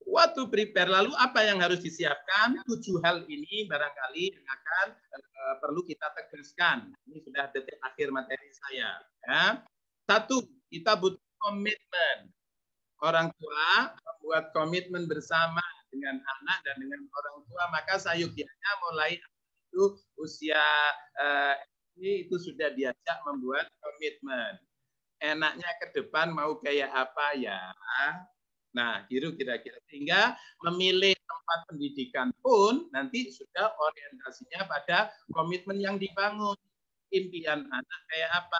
[SPEAKER 2] What to prepare? Lalu apa yang harus disiapkan? 7 hal ini barangkali yang akan perlu kita tegaskan. Ini sudah detik akhir materi saya. Ya. 1, kita butuh komitmen. Orang tua membuat komitmen bersama dengan anak dan dengan orang tua, maka sayukianya mulai itu usia ini itu sudah diajak membuat komitmen. Enaknya ke depan mau kayak apa ya? Nah, kira-kira sehingga memilih tempat pendidikan pun nanti sudah orientasinya pada komitmen yang dibangun. Impian anak kayak apa?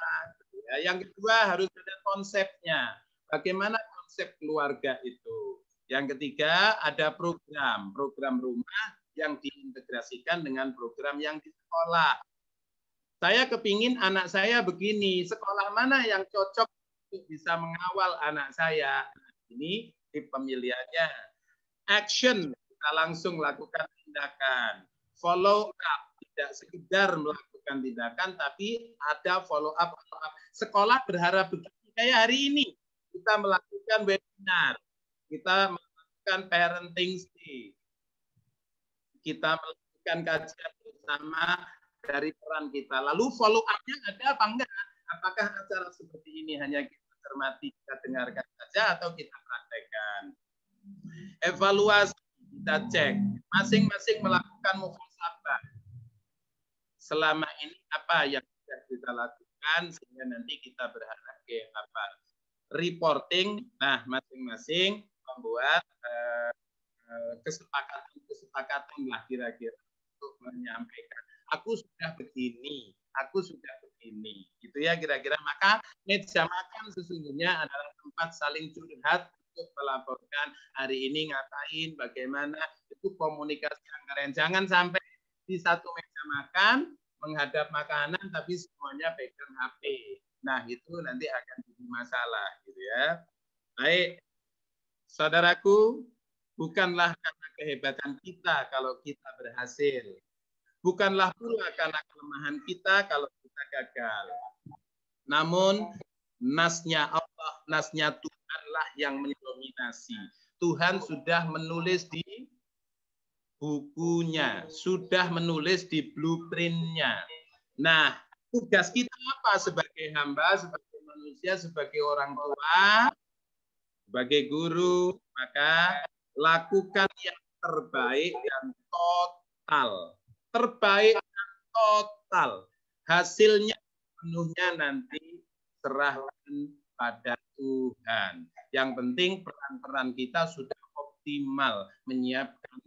[SPEAKER 2] Yang kedua harus ada konsepnya. Bagaimana konsep keluarga itu? Yang ketiga ada program rumah yang diintegrasikan dengan program yang di sekolah. Saya kepingin anak saya begini, sekolah mana yang cocok untuk bisa mengawal anak saya? Ini pemilihannya. Action, kita langsung lakukan tindakan. Follow up, tidak sekedar melakukan tindakan, tapi ada follow up. Sekolah berharap begini. Kayak hari ini, kita melakukan webinar. Kita melakukan parenting stay. Kita melakukan kajian bersama dari peran kita. Lalu follow up-nya ada apa enggak? Apakah acara seperti ini hanya kita cermati, kita dengarkan saja atau kita praktekkan? Evaluasi, kita cek. Masing-masing melakukan muhasabah. Selama ini apa yang sudah kita lakukan sehingga nanti kita berharap ke apa? Reporting. Nah, masing-masing membuat kesepakatan lah kira-kira untuk menyampaikan. Aku sudah begini. Gitu ya kira-kira. Maka meja makan sesungguhnya adalah tempat saling curhat untuk melaporkan hari ini ngapain, bagaimana, itu komunikasi yang keren. Jangan sampai di satu meja makan menghadap makanan tapi semuanya pegang HP. Nah, itu nanti akan jadi masalah gitu ya. Baik. Saudaraku, bukanlah karena kehebatan kita kalau kita berhasil. Bukanlah pula karena kelemahan kita kalau kita gagal. Namun, nasnya Allah, nasnya Tuhanlah yang mendominasi. Tuhan sudah menulis di bukunya, sudah menulis di blueprint-nya. Nah, tugas kita apa sebagai hamba, sebagai manusia, sebagai orang tua, sebagai guru? Maka lakukan yang terbaik dan total. Terbaik dan total. Hasilnya penuhnya nanti serahkan pada Tuhan. Yang penting peran-peran kita sudah optimal menyiapkan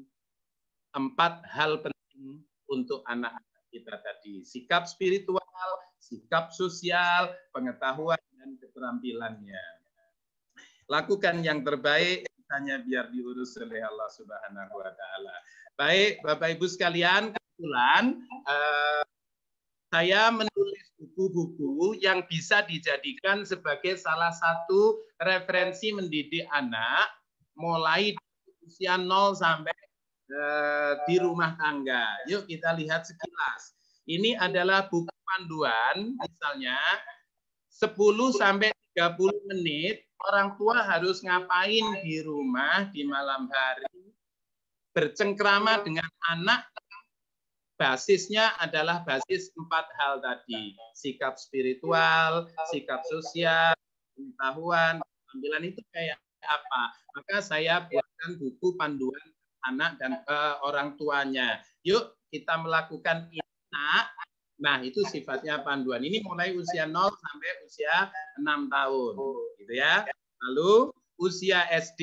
[SPEAKER 2] 4 hal penting untuk anak-anak kita tadi. Sikap spiritual, sikap sosial, pengetahuan, dan keterampilannya. Lakukan yang terbaik, hanya biar diurus oleh Allah Subhanahu wa Ta'ala. Baik, Bapak Ibu sekalian, kebetulan saya menulis buku-buku yang bisa dijadikan sebagai salah satu referensi mendidik anak mulai usia 0 sampai di rumah tangga. Yuk kita lihat sekilas. Ini adalah buku panduan, misalnya 10 sampai 30 menit orang tua harus ngapain di rumah di malam hari, bercengkrama dengan anak. Basisnya adalah basis 4 hal tadi. Sikap spiritual, sikap sosial, pengetahuan, keterampilan itu kayak apa. Maka saya buatkan buku panduan anak dan orang tuanya. Yuk kita melakukan ini, Nak. Nah, itu sifatnya panduan. Ini mulai usia 0 sampai usia 6 tahun, gitu ya. Lalu usia SD,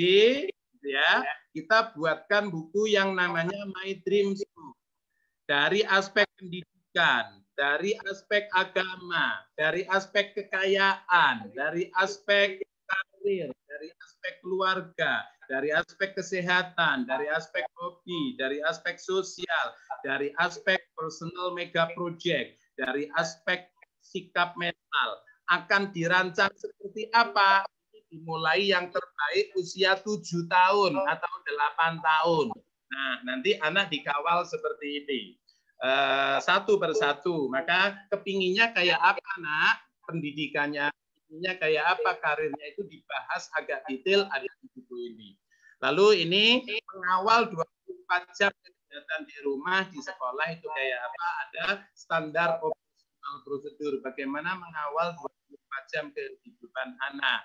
[SPEAKER 2] gitu ya, kita buatkan buku yang namanya My Dream School. Dari aspek pendidikan, dari aspek agama, dari aspek kekayaan, dari aspek karir, dari aspek keluarga, dari aspek kesehatan, dari aspek hobi, dari aspek sosial, dari aspek personal mega project, dari aspek sikap mental, akan dirancang seperti apa? Dimulai yang terbaik usia 7 tahun atau 8 tahun. Nah, nanti anak dikawal seperti ini. Satu persatu. Maka kepinginnya kayak apa, Nak? Pendidikannya kayak apa, karirnya itu dibahas agak detail ada di buku ini. Lalu ini mengawal 24 jam kegiatan di rumah, di sekolah itu kayak apa? Ada standar operasional prosedur bagaimana mengawal 24 jam kehidupan anak.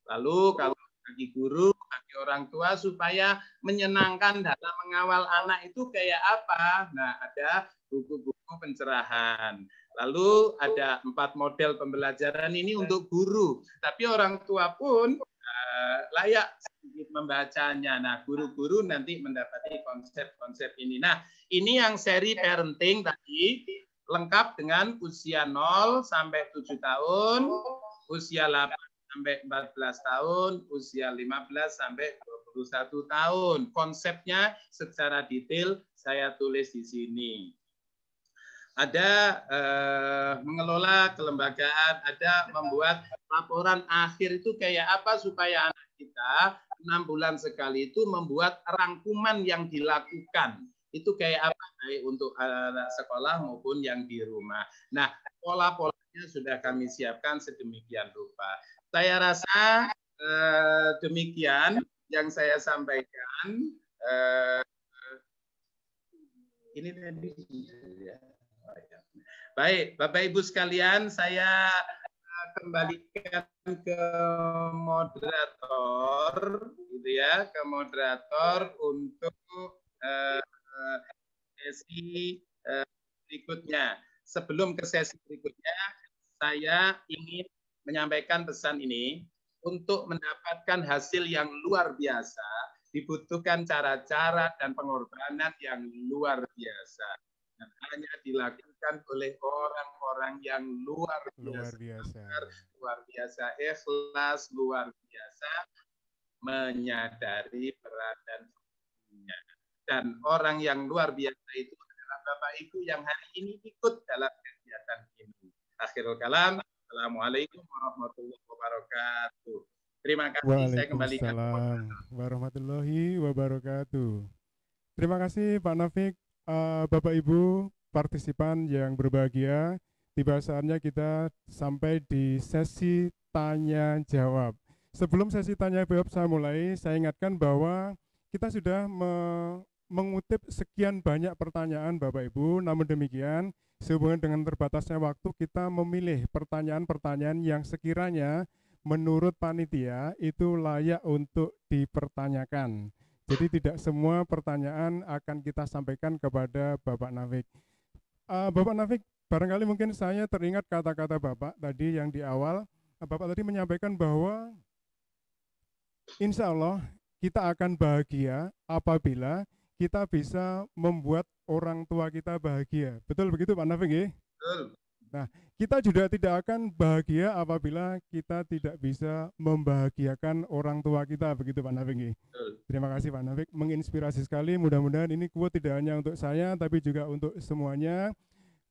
[SPEAKER 2] Lalu kalau bagi guru, bagi orang tua supaya menyenangkan dalam mengawal anak itu kayak apa? Nah, ada buku-buku pencerahan. Lalu ada 4 model pembelajaran ini untuk guru. Tapi orang tua pun layak sedikit membacanya. Nah, guru-guru nanti mendapati konsep-konsep ini. Nah, ini yang seri parenting tadi, lengkap dengan usia 0 sampai 7 tahun, usia 8 sampai 14 tahun, usia 15 sampai 21 tahun. Konsepnya secara detail saya tulis di sini. Ada mengelola kelembagaan, ada membuat laporan akhir itu kayak apa supaya anak kita 6 bulan sekali itu membuat rangkuman yang dilakukan. Itu kayak apa, baik untuk anak sekolah maupun yang di rumah. Nah, pola-polanya sudah kami siapkan sedemikian rupa. Saya rasa demikian yang saya sampaikan. Ini tadi ya. Baik, Bapak Ibu sekalian, saya kembalikan ke moderator, gitu ya, ke moderator untuk sesi berikutnya. Sebelum ke sesi berikutnya, saya ingin menyampaikan pesan ini. Untuk mendapatkan hasil yang luar biasa, dibutuhkan cara-cara dan pengorbanan yang luar biasa. Dan hanya dilakukan oleh orang-orang yang luar biasa ikhlas, luar biasa menyadari peran dan fungsinya. Dan orang yang luar biasa itu adalah Bapak Ibu yang hari ini ikut dalam kegiatan ini. Akhirul kalam, assalamualaikum warahmatullahi wabarakatuh. Terima kasih, saya kembalikan.
[SPEAKER 1] Waalaikumsalam warahmatullahi wabarakatuh. Terima kasih Pak Nafik. Bapak Ibu partisipan yang berbahagia, tiba saatnya kita sampai di sesi tanya jawab. Sebelum sesi tanya jawab saya mulai, saya ingatkan bahwa kita sudah mengutip sekian banyak pertanyaan Bapak Ibu, namun demikian sehubungan dengan terbatasnya waktu kita memilih pertanyaan-pertanyaan yang sekiranya menurut panitia itu layak untuk dipertanyakan. Jadi tidak semua pertanyaan akan kita sampaikan kepada Bapak Nafik. Bapak Nafik, barangkali mungkin saya teringat kata-kata Bapak tadi yang di awal. Bapak tadi menyampaikan bahwa insya Allah kita akan bahagia apabila kita bisa membuat orang tua kita bahagia. Betul begitu Pak Nafik? Ya?
[SPEAKER 2] Betul.
[SPEAKER 1] Nah, kita juga tidak akan bahagia apabila kita tidak bisa membahagiakan orang tua kita, begitu Pak Nafik. Terima kasih Pak Nafik, menginspirasi sekali. Mudah-mudahan ini quote tidak hanya untuk saya, tapi juga untuk semuanya,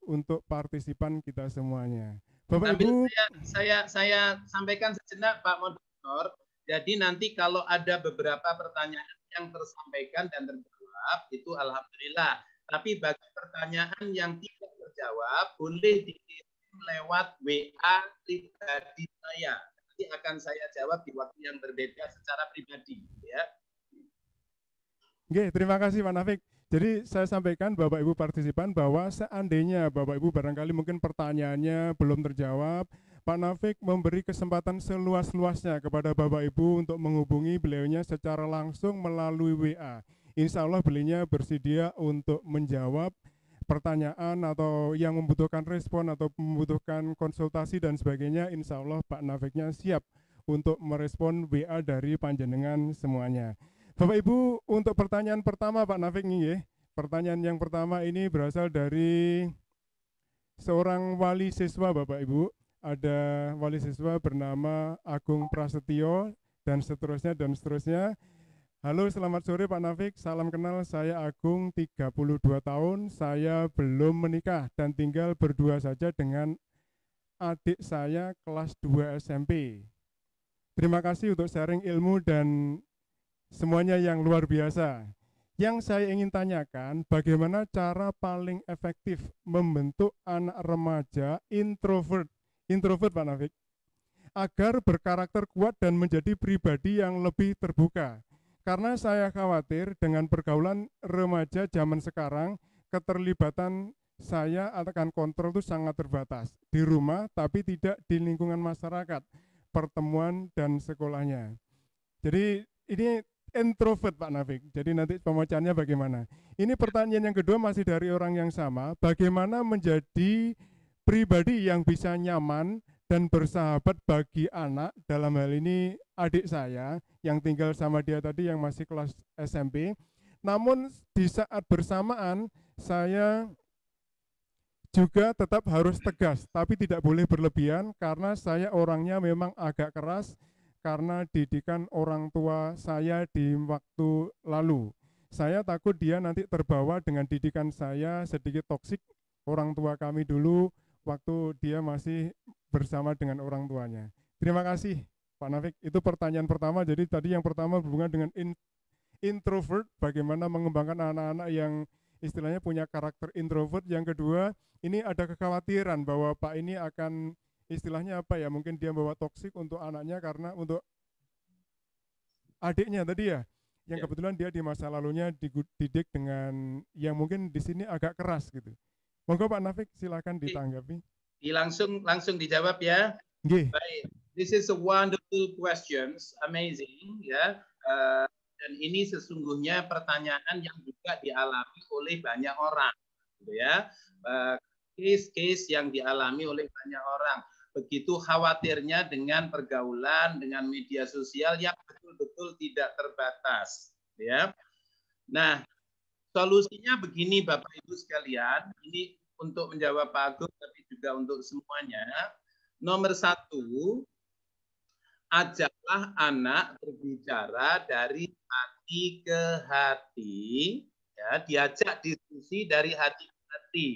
[SPEAKER 1] untuk partisipan kita semuanya. Bapak Ibu,
[SPEAKER 2] saya sampaikan sejenak Pak Moderator. Jadi nanti kalau ada beberapa pertanyaan yang tersampaikan dan terjawab, itu alhamdulillah. Tapi bagi pertanyaan yang tidak terjawab, boleh dikirim lewat WA pribadi saya. Nanti akan saya jawab di waktu yang berbeda secara pribadi. Ya.
[SPEAKER 1] Oke, terima kasih Pak Nafik. Jadi saya sampaikan Bapak Ibu partisipan bahwa seandainya Bapak Ibu barangkali mungkin pertanyaannya belum terjawab, Pak Nafik memberi kesempatan seluas-luasnya kepada Bapak Ibu untuk menghubungi beliaunya secara langsung melalui WA. Insya Allah beliaunya bersedia untuk menjawab pertanyaan atau yang membutuhkan respon atau membutuhkan konsultasi dan sebagainya. Insya Allah Pak Nafiknya siap untuk merespon WA dari panjenengan semuanya. Bapak Ibu, untuk pertanyaan pertama Pak Nafik nih, pertanyaan yang pertama ini berasal dari seorang wali siswa Bapak Ibu. Ada wali siswa bernama Agung Prasetyo dan seterusnya dan seterusnya. Halo, selamat sore Pak Nafik. Salam kenal, saya Agung, 32 tahun. Saya belum menikah dan tinggal berdua saja dengan adik saya kelas 2 SMP. Terima kasih untuk sharing ilmu dan semuanya yang luar biasa. Yang saya ingin tanyakan, bagaimana cara paling efektif membentuk anak remaja introvert Pak Nafik, agar berkarakter kuat dan menjadi pribadi yang lebih terbuka. Karena saya khawatir dengan pergaulan remaja zaman sekarang, keterlibatan saya akan kontrol itu sangat terbatas. Di rumah tapi tidak di lingkungan masyarakat, pertemuan dan sekolahnya. Jadi ini introvert Pak Nafik. Jadi nanti pembacaannya bagaimana? Ini pertanyaan yang kedua masih dari orang yang sama. Bagaimana menjadi pribadi yang bisa nyaman dan bersahabat bagi anak, dalam hal ini adik saya yang tinggal sama dia tadi yang masih kelas SMP. Namun di saat bersamaan saya juga tetap harus tegas, tapi tidak boleh berlebihan karena saya orangnya memang agak keras karena didikan orang tua saya di waktu lalu. Saya takut dia nanti terbawa dengan didikan saya sedikit toksik orang tua kami dulu waktu dia masih bersama dengan orang tuanya. Terima kasih Pak Nafik. Itu pertanyaan pertama. Jadi tadi yang pertama berhubungan dengan introvert, bagaimana mengembangkan anak-anak yang istilahnya punya karakter introvert. Yang kedua, ini ada kekhawatiran bahwa Pak ini akan istilahnya apa ya, mungkin dia bawa toksik untuk anaknya karena untuk adiknya tadi ya, yang kebetulan dia di masa lalunya dididik dengan yang mungkin di sini agak keras gitu. Monggo Pak Nafik silakan ditanggapi.
[SPEAKER 2] Langsung dijawab ya. Baik, this is a wonderful questions, amazing ya. Dan ini sesungguhnya pertanyaan yang juga dialami oleh banyak orang, gitu ya. Case-case yang dialami oleh banyak orang. Begitu khawatirnya dengan pergaulan, dengan media sosial yang betul-betul tidak terbatas. Ya. Nah, solusinya begini Bapak Ibu sekalian, ini untuk menjawab Pak Agung, tapi juga untuk semuanya. Nomor 1, ajaklah anak berbicara dari hati ke hati, ya, diajak diskusi dari hati ke hati.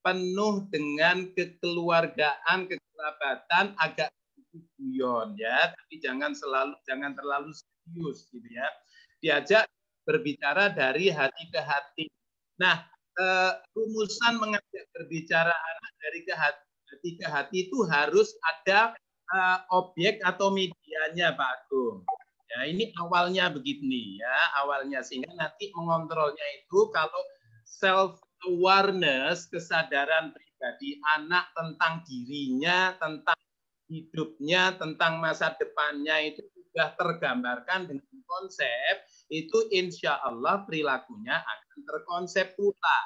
[SPEAKER 2] Penuh dengan kekeluargaan, kekerabatan, agak guyon ya, tapi jangan terlalu serius gitu ya. Diajak berbicara dari hati ke hati. Nah, rumusan mengajak berbicara anak dari hati ke hati itu harus ada objek atau medianya Pak Agung. Ya, ini awalnya begini ya, awalnya sehingga nanti mengontrolnya itu kalau self awareness, kesadaran pribadi anak tentang dirinya, tentang hidupnya, tentang masa depannya itu sudah tergambarkan dengan konsep, itu insya Allah perilakunya akan terkonsep pula.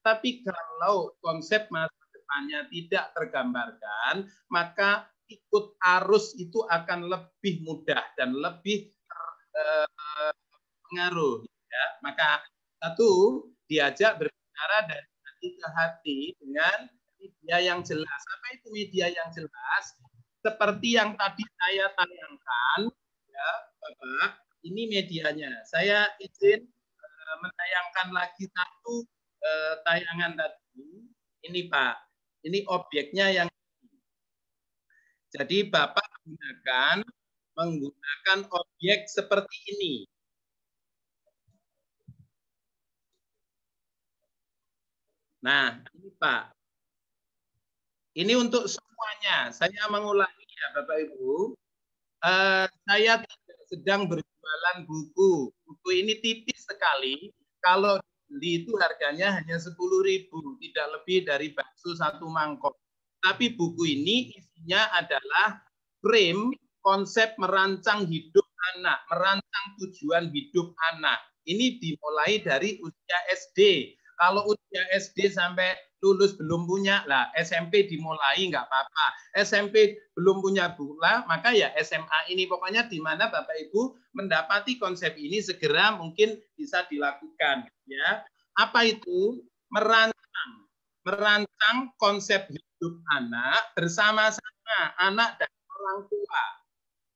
[SPEAKER 2] Tapi kalau konsep masa depannya tidak tergambarkan, maka ikut arus itu akan lebih mudah dan lebih pengaruh. Ya. Maka satu, diajak berbicara dari hati ke hati dengan media yang jelas. Apa itu media yang jelas? Seperti yang tadi saya tayangkan, ya Bapak, ini medianya. Saya izin menayangkan lagi satu tayangan tadi. Ini Pak, ini objeknya yang ini. Jadi Bapak menggunakan objek seperti ini. Nah, ini Pak. Ini untuk semuanya. Saya mengulangi ya Bapak Ibu. Saya tidak sedang berjualan buku. Buku ini tipis sekali. Kalau beli itu harganya hanya 10.000, tidak lebih dari bakso 1 mangkok. Tapi buku ini isinya adalah frame konsep merancang hidup anak, merancang tujuan hidup anak. Ini dimulai dari usia SD. Kalau usia SD sampai lulus belum punya, lah SMP dimulai nggak apa-apa. SMP belum punya pula, maka ya SMA ini pokoknya di mana Bapak Ibu mendapati konsep ini segera mungkin bisa dilakukan. Ya, apa itu? Merancang konsep hidup anak bersama-sama anak dan orang tua.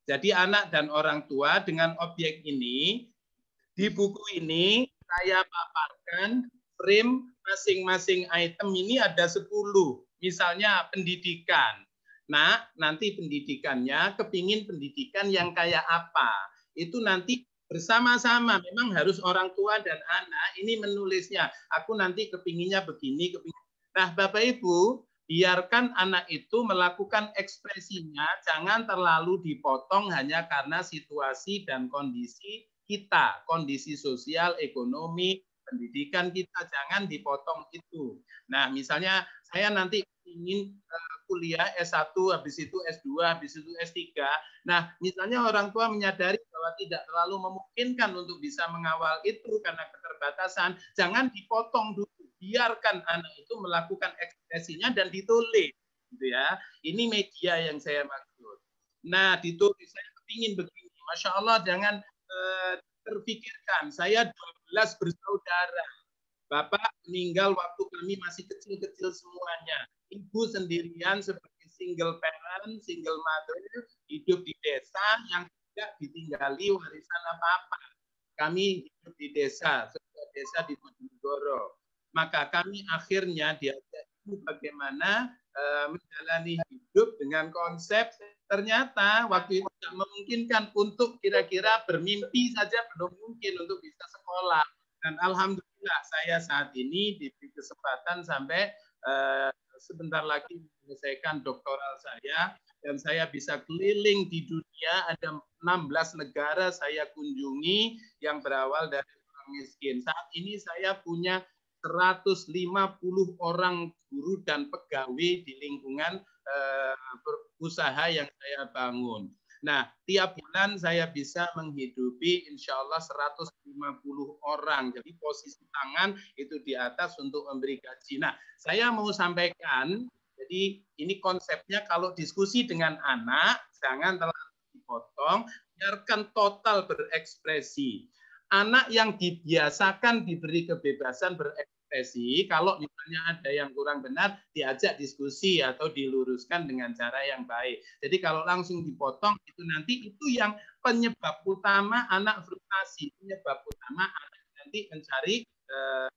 [SPEAKER 2] Jadi anak dan orang tua dengan objek ini, di buku ini saya paparkan frame masing-masing item ini ada 10. Misalnya pendidikan. Nah, nanti pendidikannya kepingin pendidikan yang kayak apa. Itu nanti bersama-sama, memang harus orang tua dan anak ini menulisnya. Aku nanti kepinginnya begini, kepingin. Nah, Bapak Ibu, biarkan anak itu melakukan ekspresinya, jangan terlalu dipotong hanya karena situasi dan kondisi kita, kondisi sosial, ekonomi, pendidikan kita, jangan dipotong itu. Nah, misalnya saya nanti ingin kuliah S1, habis itu S2, habis itu S3. Nah, misalnya orang tua menyadari bahwa tidak terlalu memungkinkan untuk bisa mengawal itu karena keterbatasan, jangan dipotong dulu. Biarkan anak itu melakukan ekspresinya dan ditulis, gitu ya. Ini media yang saya maksud. Nah, ditulis saya kepingin begini. Masya Allah, jangan terpikirkan. Saya 12 bersaudara. Bapak meninggal waktu kami masih kecil-kecil semuanya. Ibu sendirian sebagai single parent, single mother, hidup di desa yang tidak ditinggali warisan apa-apa. Kami hidup di desa, sebuah desa di Bojonegoro. Maka kami akhirnya diajak bagaimana menjalani hidup dengan konsep ternyata waktu itu tidak memungkinkan untuk kira-kira bermimpi saja belum mungkin untuk bisa sekolah. Dan alhamdulillah saya saat ini diberi kesempatan sampai sebentar lagi menyelesaikan doktoral saya dan saya bisa keliling di dunia, ada 16 negara saya kunjungi yang berawal dari orang miskin. Saat ini saya punya 150 orang guru dan pegawai di lingkungan usaha yang saya bangun. Nah, tiap bulan saya bisa menghidupi insya Allah 150 orang. Jadi posisi tangan itu di atas untuk memberi gaji. Nah, saya mau sampaikan, jadi ini konsepnya kalau diskusi dengan anak, jangan terlalu dipotong, biarkan total berekspresi. Anak yang dibiasakan diberi kebebasan berekspresi, kalau misalnya ada yang kurang benar, diajak diskusi atau diluruskan dengan cara yang baik. Jadi kalau langsung dipotong, itu nanti itu yang penyebab utama anak frustasi, penyebab utama anak nanti mencari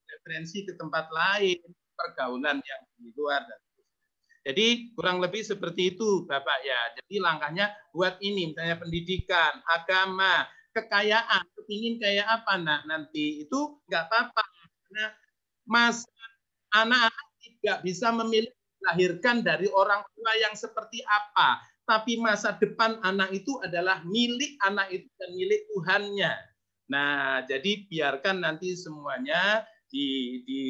[SPEAKER 2] referensi ke tempat lain, pergaulan yang di luar. Jadi kurang lebih seperti itu, Bapak ya. Jadi langkahnya buat ini, misalnya pendidikan, agama, kekayaan, kepingin kayak apa nanti itu nggak apa-apa karena anak-anak tidak bisa memilih dilahirkan dari orang tua yang seperti apa, tapi masa depan anak itu adalah milik anak itu dan milik Tuhannya. Nah, jadi biarkan nanti semuanya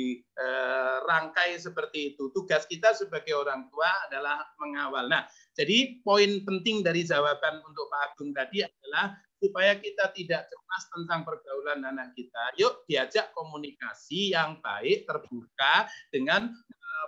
[SPEAKER 2] dirangkai seperti itu. Tugas kita sebagai orang tua adalah mengawal. Nah, jadi poin penting dari jawaban untuk Pak Agung tadi adalah supaya kita tidak cemas tentang pergaulan anak kita. Yuk diajak komunikasi yang baik, terbuka dengan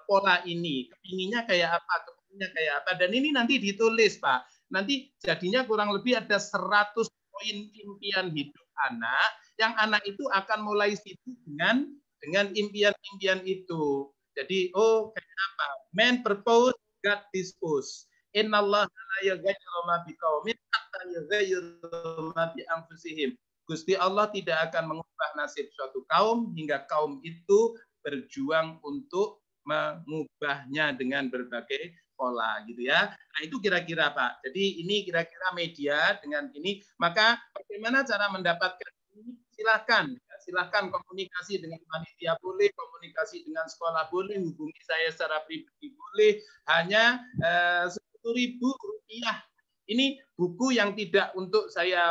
[SPEAKER 2] pola ini. Kepinginnya kayak apa, kepinginnya kayak apa. Dan ini nanti ditulis, Pak. Nanti jadinya kurang lebih ada 100 poin impian hidup anak, yang anak itu akan mulai sibuk dengan impian-impian itu. Jadi, kayak apa? Man purpose, God dispose. Innallaha la yughayyiru ma biqaumin hatta yughayyiru ma bi anfusihim. Gusti Allah tidak akan mengubah nasib suatu kaum hingga kaum itu berjuang untuk mengubahnya dengan berbagai pola gitu ya. Nah, itu kira-kira Pak. Jadi ini kira-kira media dengan ini. Maka bagaimana cara mendapatkan ini? Silahkan komunikasi dengan panitia boleh, komunikasi dengan sekolah boleh, hubungi saya secara pribadi boleh. Hanya Rp10.000. Ini buku yang tidak untuk saya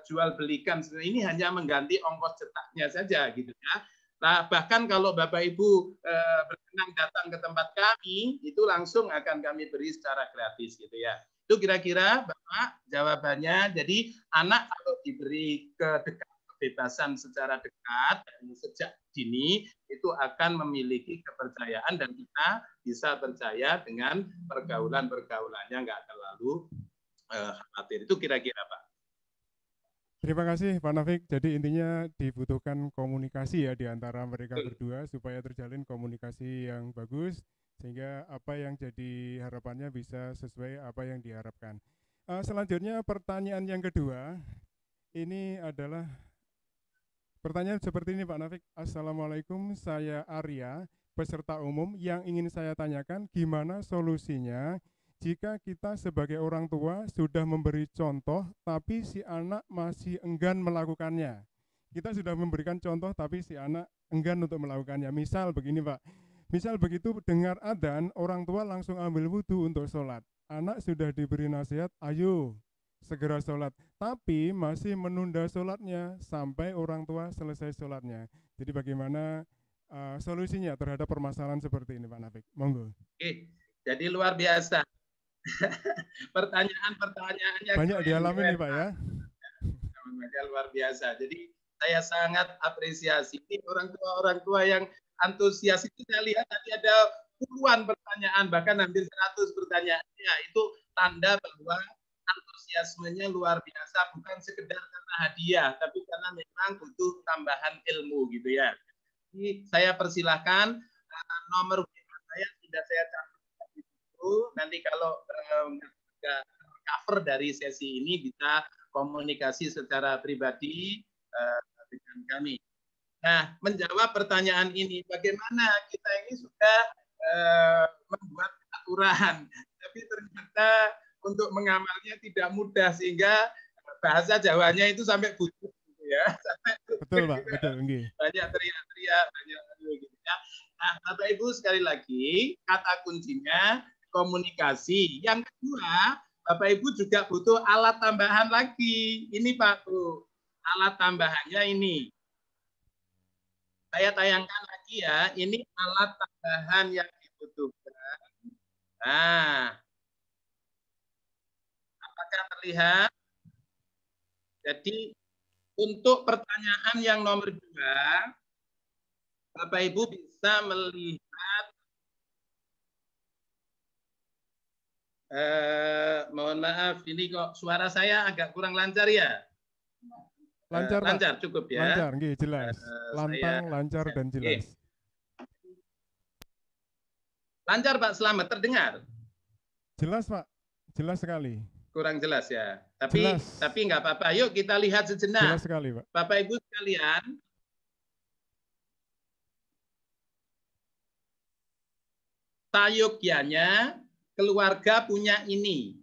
[SPEAKER 2] jual belikan. Ini hanya mengganti ongkos cetaknya saja gitu ya. Nah, bahkan kalau Bapak Ibu berkenan datang ke tempat kami, itu langsung akan kami beri secara gratis gitu ya. Itu kira-kira Bapak jawabannya. Jadi anak kalau diberi kebebasan secara dekat sejak dini itu akan memiliki kepercayaan dan kita bisa percaya dengan pergaulan-pergaulannya, nggak terlalu khawatir. Itu kira-kira Pak.
[SPEAKER 1] Terima kasih Pak Nafik. Jadi intinya dibutuhkan komunikasi ya di antara mereka berdua supaya terjalin komunikasi yang bagus sehingga apa yang jadi harapannya bisa sesuai apa yang diharapkan. Selanjutnya pertanyaan yang kedua ini adalah pertanyaan seperti ini Pak Nafik. Assalamualaikum, saya Arya, peserta umum yang ingin saya tanyakan gimana solusinya jika kita sebagai orang tua sudah memberi contoh tapi si anak masih enggan melakukannya. Kita sudah memberikan contoh tapi si anak enggan untuk melakukannya. Misal begini Pak, misal begitu dengar adzan, orang tua langsung ambil wudhu untuk sholat. Anak sudah diberi nasihat, ayo segera sholat, tapi masih menunda sholatnya sampai orang tua selesai sholatnya. Jadi bagaimana solusinya terhadap permasalahan seperti ini Pak Nafik? Monggo.
[SPEAKER 2] Oke, jadi luar biasa. Pertanyaan-pertanyaannya
[SPEAKER 1] banyak dialami nih Pak ya.
[SPEAKER 2] Luar biasa. Jadi saya sangat apresiasi ini orang tua yang antusias. Itu saya lihat tadi ada puluhan pertanyaan, bahkan hampir 100 pertanyaan. Ya, itu tanda bahwa antusiasmenya luar biasa, bukan sekedar karena hadiah, tapi karena memang butuh tambahan ilmu gitu ya. Jadi saya persilahkan nomor WA saya sudah saya catat. Nanti kalau cover dari sesi ini bisa komunikasi secara pribadi dengan kami. Nah, menjawab pertanyaan ini, bagaimana kita ini sudah membuat aturan, tapi ternyata untuk mengamalnya tidak mudah sehingga bahasa Jawanya itu sampai butuh gitu ya. Sampai
[SPEAKER 1] betul Pak, betul.
[SPEAKER 2] Banyak teriak-teriak, banyak gitu ya. Nah, Bapak Ibu sekali lagi kata kuncinya komunikasi. Yang kedua, Bapak Ibu juga butuh alat tambahan lagi. Ini Pak Bu, alat tambahannya ini. Saya tayangkan lagi ya, ini alat tambahan yang dibutuhkan. Nah, apakah terlihat? Jadi untuk pertanyaan yang nomor 2, Bapak Ibu bisa melihat mohon maaf, ini kok suara saya agak kurang lancar ya?
[SPEAKER 1] Lancar,
[SPEAKER 2] lancar Pak. Cukup ya.
[SPEAKER 1] Lancar, jelas. Lantang, lancar dan jelas.
[SPEAKER 2] Lancar Pak Slamet, terdengar?
[SPEAKER 1] Jelas Pak, jelas sekali.
[SPEAKER 2] Kurang jelas ya. Tapi nggak apa-apa. Yuk kita lihat sejenak.
[SPEAKER 1] Jelas sekali Pak.
[SPEAKER 2] Bapak Ibu sekalian, sayogyanya keluarga punya ini.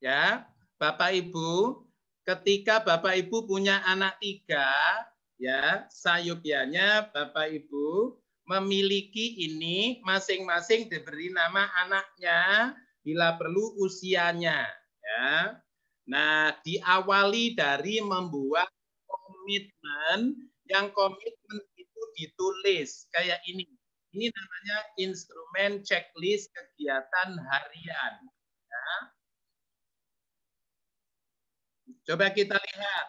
[SPEAKER 2] Ya, Bapak Ibu, ketika Bapak Ibu punya anak 3, ya, sayogyanya Bapak Ibu memiliki ini, masing-masing diberi nama anaknya bila perlu usianya, ya. Nah, diawali dari membuat komitmen, yang komitmen itu ditulis kayak ini. Ini namanya instrumen checklist kegiatan harian. Ya. Coba kita lihat.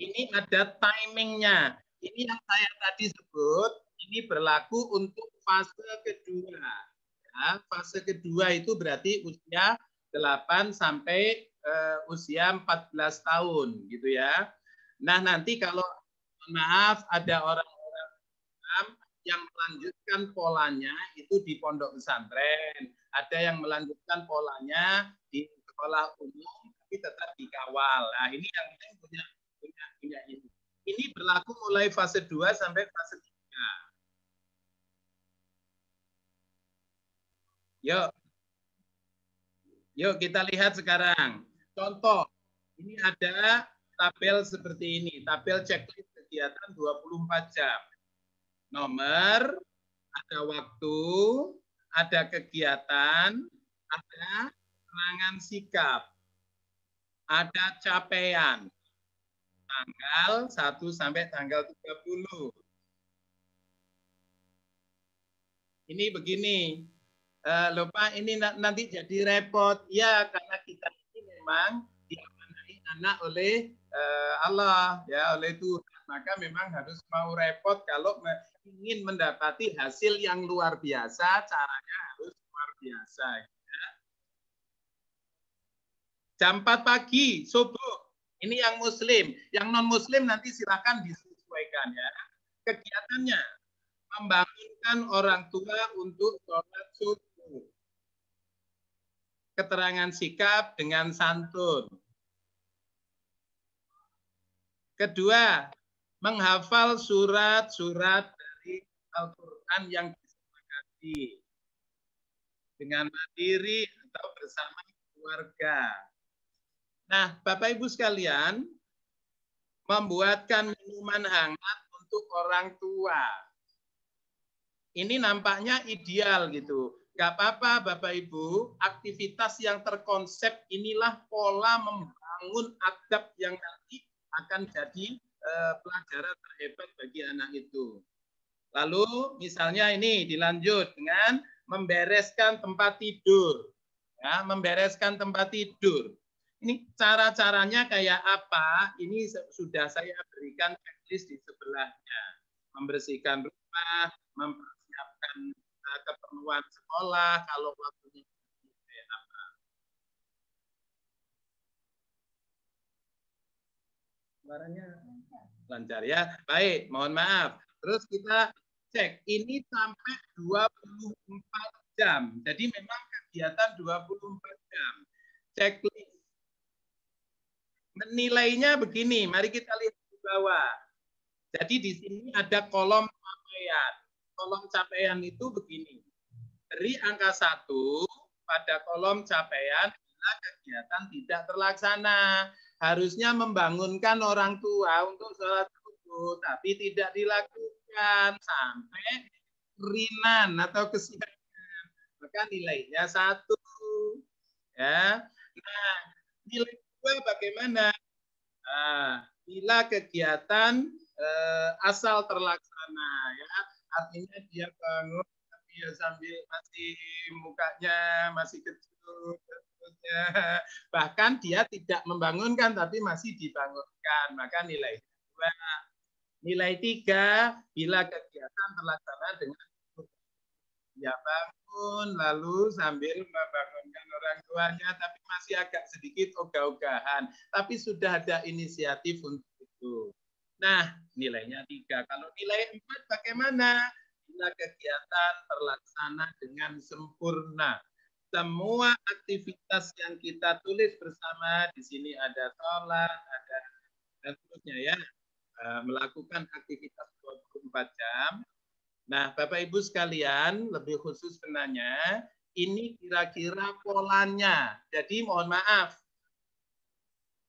[SPEAKER 2] Ini ada timingnya. Ini yang saya tadi sebut, ini berlaku untuk fase kedua. Ya, fase kedua itu berarti usia 8 sampai usia 14 tahun gitu ya. Nah, nanti kalau maaf ada orang-orang yang melanjutkan polanya itu di pondok pesantren, ada yang melanjutkan polanya di sekolah umum tapi tetap dikawal. Nah, ini yang punya ini. Ini berlaku mulai fase 2 sampai fase 3. Yuk kita lihat sekarang. Contoh, ini ada tabel seperti ini, tabel checklist kegiatan 24 jam. Nomor, ada waktu, ada kegiatan, ada keterangan sikap, ada capaian, tanggal 1 sampai tanggal 30. ini begini, loh Pak, ini nanti jadi repot. Ya, karena kita ini memang diamanai anak oleh Allah, ya, oleh Tuhan. Maka memang harus mau repot kalau ingin mendapati hasil yang luar biasa, caranya harus luar biasa. Ya. Jam 4 pagi, subuh. Ini yang Muslim. Yang non-Muslim nanti silakan disesuaikan ya. Kegiatannya, membangunkan orang tua untuk sholat subuh. Keterangan sikap dengan santun. Kedua, menghafal surat-surat dari Al-Quran yang disepakati dengan mandiri atau bersama keluarga. Nah, Bapak Ibu sekalian, membuatkan minuman hangat untuk orang tua. Ini nampaknya ideal gitu. Gak apa-apa Bapak Ibu, aktivitas yang terkonsep inilah pola membangun adab yang nanti akan jadi pelajaran terhebat bagi anak itu. Lalu misalnya ini dilanjut dengan membereskan tempat tidur. Ya, membereskan tempat tidur. Ini cara-caranya kayak apa? Ini sudah saya berikan checklist di sebelahnya. Membersihkan rumah, mempersiapkan keperluan sekolah, kalau waktunya apa. Suaranya lancar ya. Baik, mohon maaf. Terus kita cek, ini sampai 24 jam. Jadi memang kegiatan 24 jam. Checklist. Menilainya begini, mari kita lihat di bawah. Jadi di sini ada kolom capaian. Kolom capaian itu begini. Beri angka 1 pada kolom capaian bila kegiatan tidak terlaksana. Harusnya membangunkan orang tua untuk sholat subuh, tapi tidak dilakukan sampai rinan atau kesiangan. Maka nilainya 1. Ya. Nah, nilai 2 bagaimana? Nah, bila kegiatan asal terlaksana, ya, artinya dia bangun tapi ya sambil masih mukanya masih kecil, bahkan dia tidak membangunkan tapi masih dibangunkan, maka nilai 2. Nilai 3 bila kegiatan terlaksana dengan ya bangun lalu sambil membangunkan orang tuanya tapi masih agak sedikit ogah-ogahan, tapi sudah ada inisiatif untuk itu. Nah, nilainya 3. Kalau nilai 4 bagaimana? Bila kegiatan terlaksana dengan sempurna. Semua aktivitas yang kita tulis bersama, di sini ada sholat, ada dan seterusnya ya, melakukan aktivitas 24 jam. Nah, Bapak Ibu sekalian, lebih khusus penanya, ini kira-kira polanya. Jadi mohon maaf,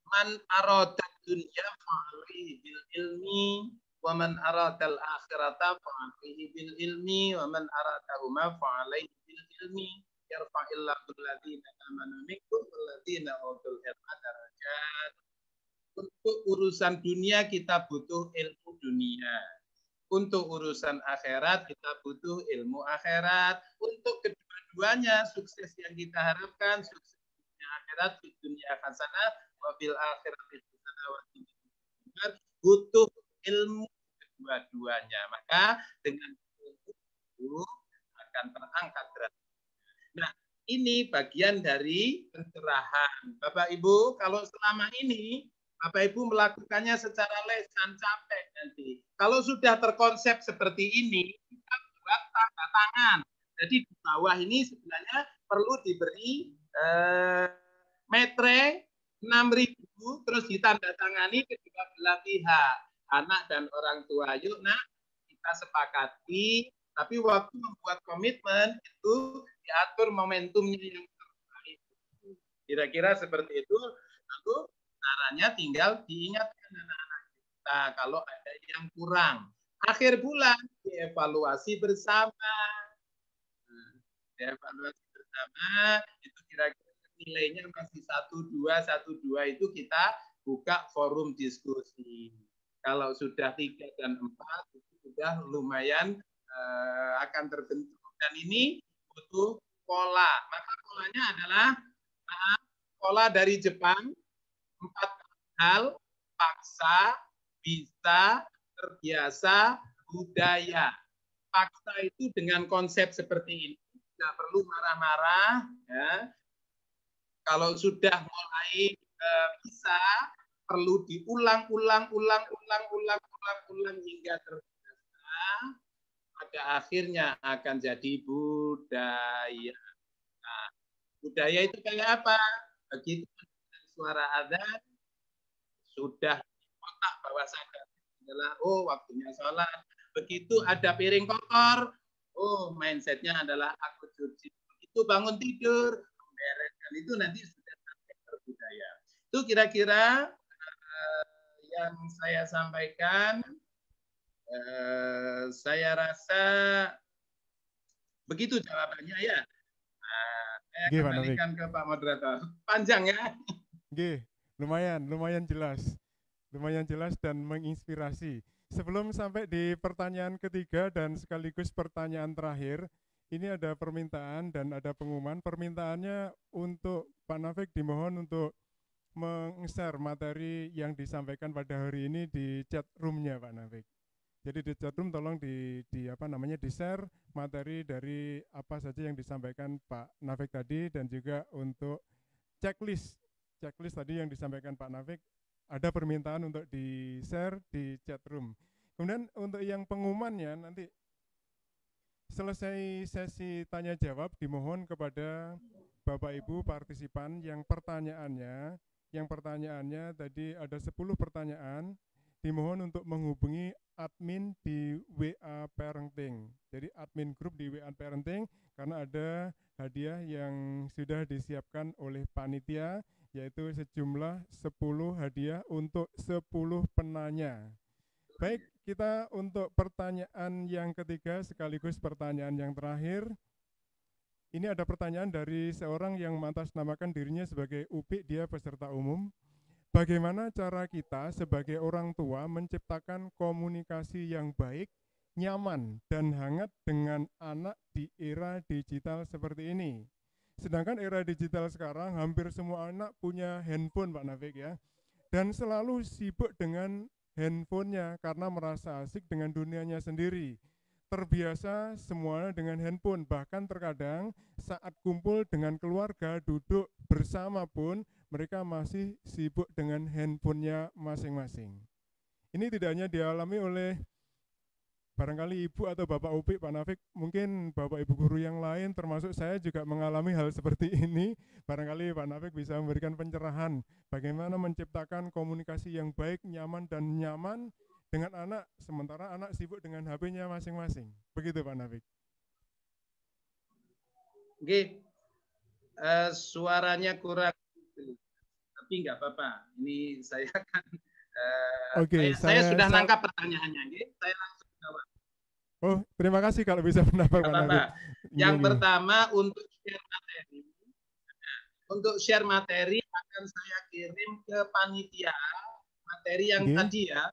[SPEAKER 2] man arodat dunya fa'alihi bil ilmi, wa man aradal akhirata fa'alihi bil ilmi, wa man aradahuma fa'alihi bil ilmi. Yarfa'illahu alladhina amanu minkum walladhina utul ilma darajat. Untuk urusan dunia kita butuh ilmu dunia. Untuk urusan akhirat kita butuh ilmu akhirat. Untuk kedua-duanya sukses yang kita harapkan, sukses dunia akhirat, di dunia hasanah, wabil akhirat butuh ilmu kedua-duanya. Maka dengan ilmu itu akan terangkat derajat. Nah, ini bagian dari pencerahan. Bapak Ibu, kalau selama ini Bapak Ibu melakukannya secara lesan capek nanti. Kalau sudah terkonsep seperti ini, kita buat tanda tangan. Jadi di bawah ini sebenarnya perlu diberi metre 6.000, terus ditandatangani kedua belah pihak, anak dan orang tua. Yuk, nah kita sepakati. Tapi waktu membuat komitmen itu diatur momentumnya yang terbaik. Kira-kira seperti itu. Lalu caranya tinggal diingatkan anak-anak kita kalau ada yang kurang. Akhir bulan dievaluasi bersama. Dievaluasi bersama itu kira-kira nilainya masih 1-2 itu kita buka forum diskusi. Kalau sudah 3 dan 4 itu sudah lumayan akan terbentuk Dan ini butuh pola. Maka polanya adalah pola dari Jepang, 4 hal: paksa, bisa, terbiasa, budaya. Paksa itu dengan konsep seperti ini, tidak perlu marah-marah, ya. Kalau sudah mulai bisa, perlu diulang hingga terbiasa. Pada akhirnya akan jadi budaya. Nah, budaya itu kayak apa? Begitu suara adzan, sudah otak bawah sadar adalah waktunya sholat. Begitu ada piring kotor, mindsetnya adalah aku cuci. Itu bangun tidur, membereskan. Itu nanti sudah sampai berbudaya. Itu kira-kira yang saya sampaikan. Saya rasa begitu jawabannya ya. Saya kembalikan ke Pak Moderator. Panjang ya?
[SPEAKER 1] Lumayan jelas dan menginspirasi. Sebelum sampai di pertanyaan ketiga dan sekaligus pertanyaan terakhir, ini ada permintaan dan ada pengumuman. Permintaannya untuk Pak Nafik dimohon untuk meng-share materi yang disampaikan pada hari ini di chat room-nya Pak Nafik. Jadi di chat room tolong di-share materi dari apa saja yang disampaikan Pak Nafik tadi, dan juga untuk checklist tadi yang disampaikan Pak Nafik, ada permintaan untuk di-share di chat room. Kemudian untuk yang pengumumannya nanti selesai sesi tanya jawab, dimohon kepada Bapak Ibu partisipan yang pertanyaannya tadi ada 10 pertanyaan, dimohon untuk menghubungi admin di WA Parenting. Jadi admin grup di WA Parenting, karena ada hadiah yang sudah disiapkan oleh panitia, yaitu sejumlah 10 hadiah untuk 10 penanya. Baik, kita untuk pertanyaan yang ketiga sekaligus pertanyaan yang terakhir. Ini ada pertanyaan dari seorang yang mengatasnamakan dirinya sebagai Upik, dia peserta umum. Bagaimana cara kita sebagai orang tua menciptakan komunikasi yang baik, nyaman, dan hangat dengan anak di era digital seperti ini? Sedangkan era digital sekarang hampir semua anak punya handphone Pak Nafik ya, dan selalu sibuk dengan handphonenya karena merasa asik dengan dunianya sendiri. Terbiasa semuanya dengan handphone, bahkan terkadang saat kumpul dengan keluarga duduk bersama pun mereka masih sibuk dengan handphonenya masing-masing. Ini tidak hanya dialami oleh barangkali Ibu atau Bapak Upik, Pak Nafik, mungkin Bapak Ibu guru yang lain termasuk saya juga mengalami hal seperti ini. Barangkali Pak Nafik bisa memberikan pencerahan bagaimana menciptakan komunikasi yang baik, nyaman, dan nyaman dengan anak, sementara anak sibuk dengan HP-nya masing-masing. Begitu Pak Nafik.
[SPEAKER 2] Oke, suaranya kurang, tapi nggak apa-apa. Ini saya kan, saya sudah nangkap pertanyaannya. Saya langsung jawab.
[SPEAKER 1] Oh, terima kasih kalau bisa mendapat Pak Nafik.
[SPEAKER 2] Yang pertama untuk share materi. Untuk share materi akan saya kirim ke panitia. Materi yang tadi ya.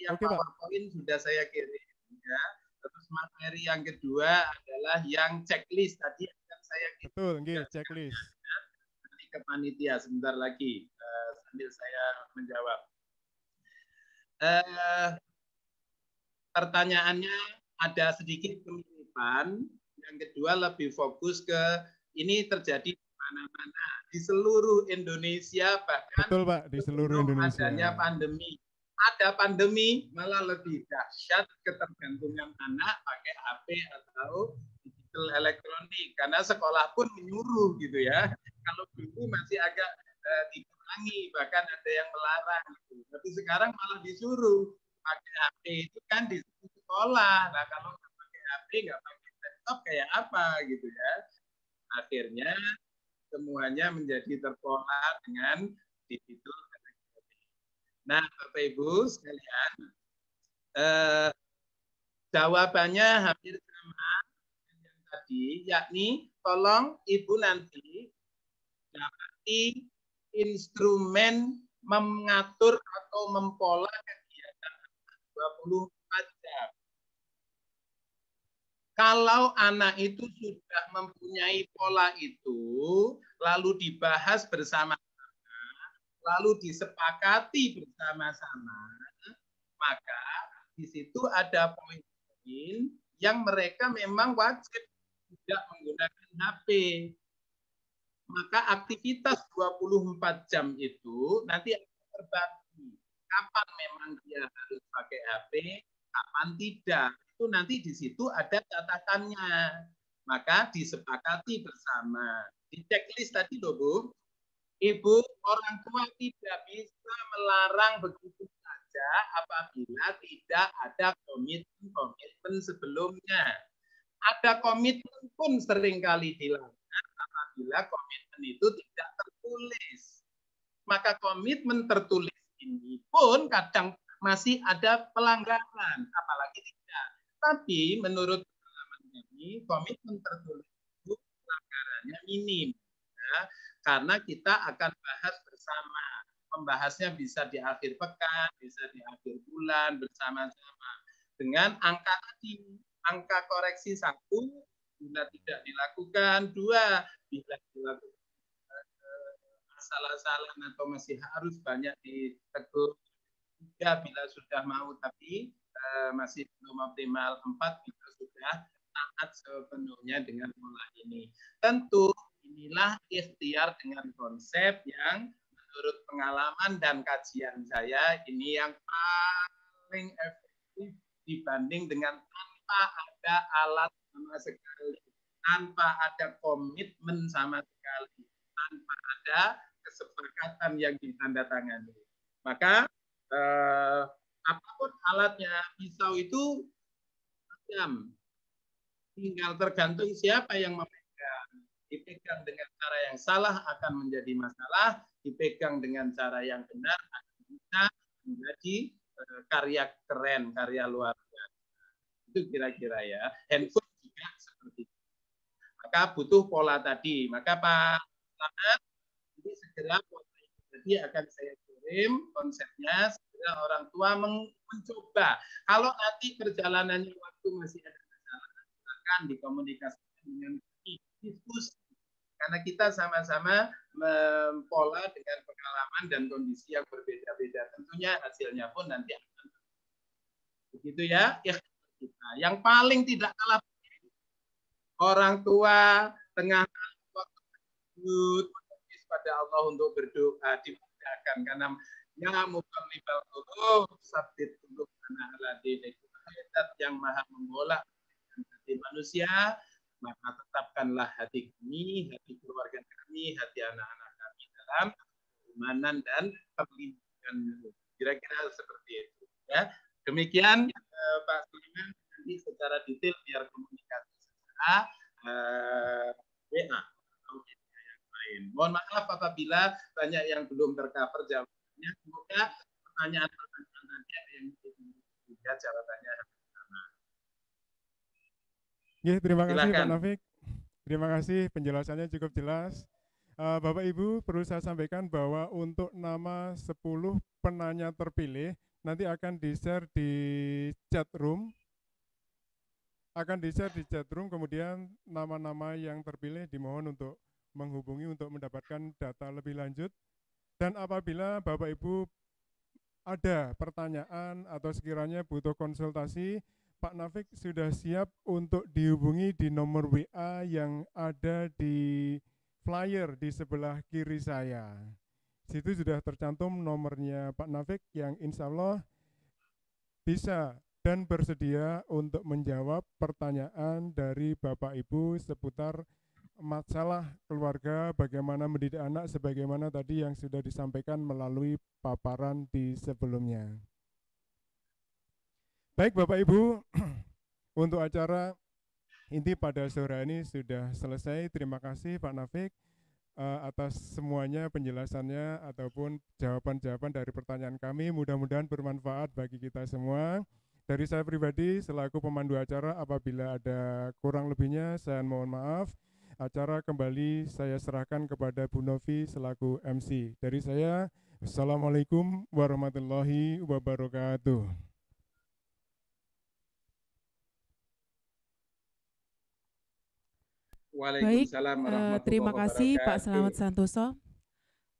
[SPEAKER 2] Yang PowerPoint sudah saya kirim ya. Terus materi yang kedua adalah yang checklist tadi akan saya kirim.
[SPEAKER 1] Betul, checklist.
[SPEAKER 2] Nanti ke panitia sebentar lagi sambil saya menjawab. Pertanyaannya ada sedikit kemiripan. Yang kedua lebih fokus ke ini terjadi di mana-mana di seluruh Indonesia, bahkan
[SPEAKER 1] betul Pak, di seluruh Indonesia.
[SPEAKER 2] Adanya pandemi. Ada pandemi malah lebih dahsyat ketergantungan anak pakai HP atau digital elektronik, karena sekolah pun menyuruh gitu ya. Kalau dulu masih agak dikurangi, bahkan ada yang melarang gitu. Tapi sekarang malah disuruh pakai HP itu kan di sekolah. Nah kalau nggak pakai HP, nggak pakai laptop kayak apa gitu ya. Akhirnya semuanya menjadi terpola dengan digital. Nah, Bapak Ibu sekalian, jawabannya hampir sama dengan yang tadi, yakni tolong Ibu nanti dapati instrumen mengatur atau mempola kegiatan 24 jam. Kalau anak itu sudah mempunyai pola itu, lalu dibahas bersama, lalu disepakati bersama-sama, maka di situ ada poin-poin yang mereka memang wajib tidak menggunakan HP. Maka aktivitas 24 jam itu nanti akan terbagi. Kapan memang dia harus pakai HP, kapan tidak. Itu nanti di situ ada catatannya. Maka disepakati bersama. Di checklist tadi loh Bu, Ibu, orang tua tidak bisa melarang begitu saja apabila tidak ada komitmen sebelumnya. Ada komitmen pun seringkali dilanggar apabila komitmen itu tidak tertulis. Maka komitmen tertulis ini pun kadang masih ada pelanggaran, apalagi tidak. Tapi menurut pengalaman kami, komitmen tertulis itu pelanggarannya minim. Ya, karena kita akan bahas bersama. Pembahasnya bisa di akhir pekan, bisa di akhir bulan bersama-sama. Dengan angka tadi, angka koreksi 1, bila tidak dilakukan, 2, bila dilakukan salah-salah atau masih harus banyak ditegur, 3 bila sudah mau tapi masih belum optimal, 4 bila sudah taat sepenuhnya dengan pola ini. Tentu inilah ikhtiar dengan konsep yang menurut pengalaman dan kajian saya ini yang paling efektif dibanding dengan tanpa ada alat sama sekali, tanpa ada komitmen sama sekali, tanpa ada kesepakatan yang ditandatangani. Maka apapun alatnya, pisau itu tajam, tinggal tergantung siapa yang memegang. Dipegang dengan cara yang salah akan menjadi masalah, dipegang dengan cara yang benar akan bisa menjadi karya keren, karya luar biasa. Itu kira-kira ya. Handphone juga seperti itu. Maka butuh pola tadi. Maka Pak Selamat, ini segera pola itu tadi akan saya kirim konsepnya, segera orang tua mencoba. Kalau nanti perjalanannya waktu masih ada masalah, silakan dikomunikasikan dengan diskusi. Karena kita sama-sama mempola dengan pengalaman dan kondisi yang berbeda-beda. Tentunya hasilnya pun nanti akan begitu ya. Kita. Yang paling tidak kalah orang tua tengah waktu tersebut pada Allah untuk berdoa dimudahkan karena ya muqallibal qulub sabit qulub ala dinik, yang maha membolak hati manusia, maka tetapkanlah hati kami, hati keluarga kami, hati anak-anak kami dalam keimanan dan perlindungan. Kira-kira seperti itu ya. Demikian Pak Sulaiman, nanti secara detail biar komunikasi secara WA atau yang lain. Mohon maaf apabila banyak yang belum tercover jawabannya. Semoga pertanyaan-pertanyaan nanti ada yang dilihat jawabannya sama.
[SPEAKER 1] Ya, terima kasih Pak Nafik. Terima kasih penjelasannya cukup jelas. Bapak Ibu, perlu saya sampaikan bahwa untuk nama 10 penanya terpilih nanti akan di-share di chat room. Kemudian nama-nama yang terpilih dimohon untuk menghubungi untuk mendapatkan data lebih lanjut. Dan apabila Bapak Ibu ada pertanyaan atau sekiranya butuh konsultasi, Pak Nafik sudah siap untuk dihubungi di nomor WA yang ada di flyer di sebelah kiri saya. Situ sudah tercantum nomornya Pak Nafik yang insya Allah bisa dan bersedia untuk menjawab pertanyaan dari Bapak Ibu seputar masalah keluarga, bagaimana mendidik anak, sebagaimana tadi yang sudah disampaikan melalui paparan di sebelumnya. Baik Bapak Ibu, untuk acara inti pada sore ini sudah selesai. Terima kasih Pak Nafik atas semuanya penjelasannya ataupun jawaban-jawaban dari pertanyaan kami. Mudah-mudahan bermanfaat bagi kita semua. Dari saya pribadi selaku pemandu acara, apabila ada kurang lebihnya saya mohon maaf. Acara kembali saya serahkan kepada Bu Novi selaku MC. Dari saya, Assalamualaikum warahmatullahi wabarakatuh.
[SPEAKER 4] Baik,
[SPEAKER 2] Waalaikumsalam warahmatullahi
[SPEAKER 4] terima kasih Pak Selamat
[SPEAKER 2] wabarakatuh.
[SPEAKER 4] Santoso.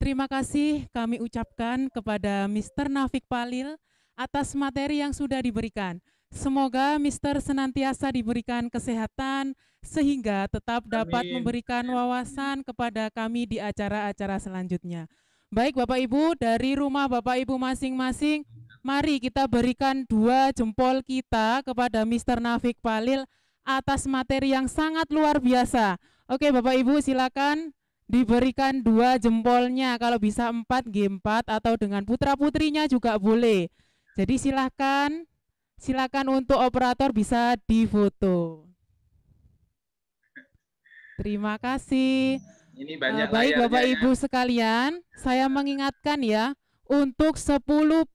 [SPEAKER 4] Terima kasih kami ucapkan kepada Mr. Nafik Palil atas materi yang sudah diberikan. Semoga Mr. senantiasa diberikan kesehatan sehingga tetap dapat
[SPEAKER 2] Amin.
[SPEAKER 4] memberikan wawasan kepada kami di acara-acara selanjutnya. Baik Bapak Ibu, dari rumah Bapak Ibu masing-masing, mari kita berikan 2 jempol kita kepada Mr. Nafik Palil atas materi yang sangat luar biasa. Oke Bapak Ibu silakan diberikan 2 jempolnya, kalau bisa 4 G4 atau dengan putra-putrinya juga boleh. Jadi silakan untuk operator bisa difoto. Terima kasih.
[SPEAKER 2] Ini banyak
[SPEAKER 4] baik
[SPEAKER 2] layarnya
[SPEAKER 4] Bapak
[SPEAKER 2] ya.
[SPEAKER 4] Ibu sekalian, saya mengingatkan ya, untuk 10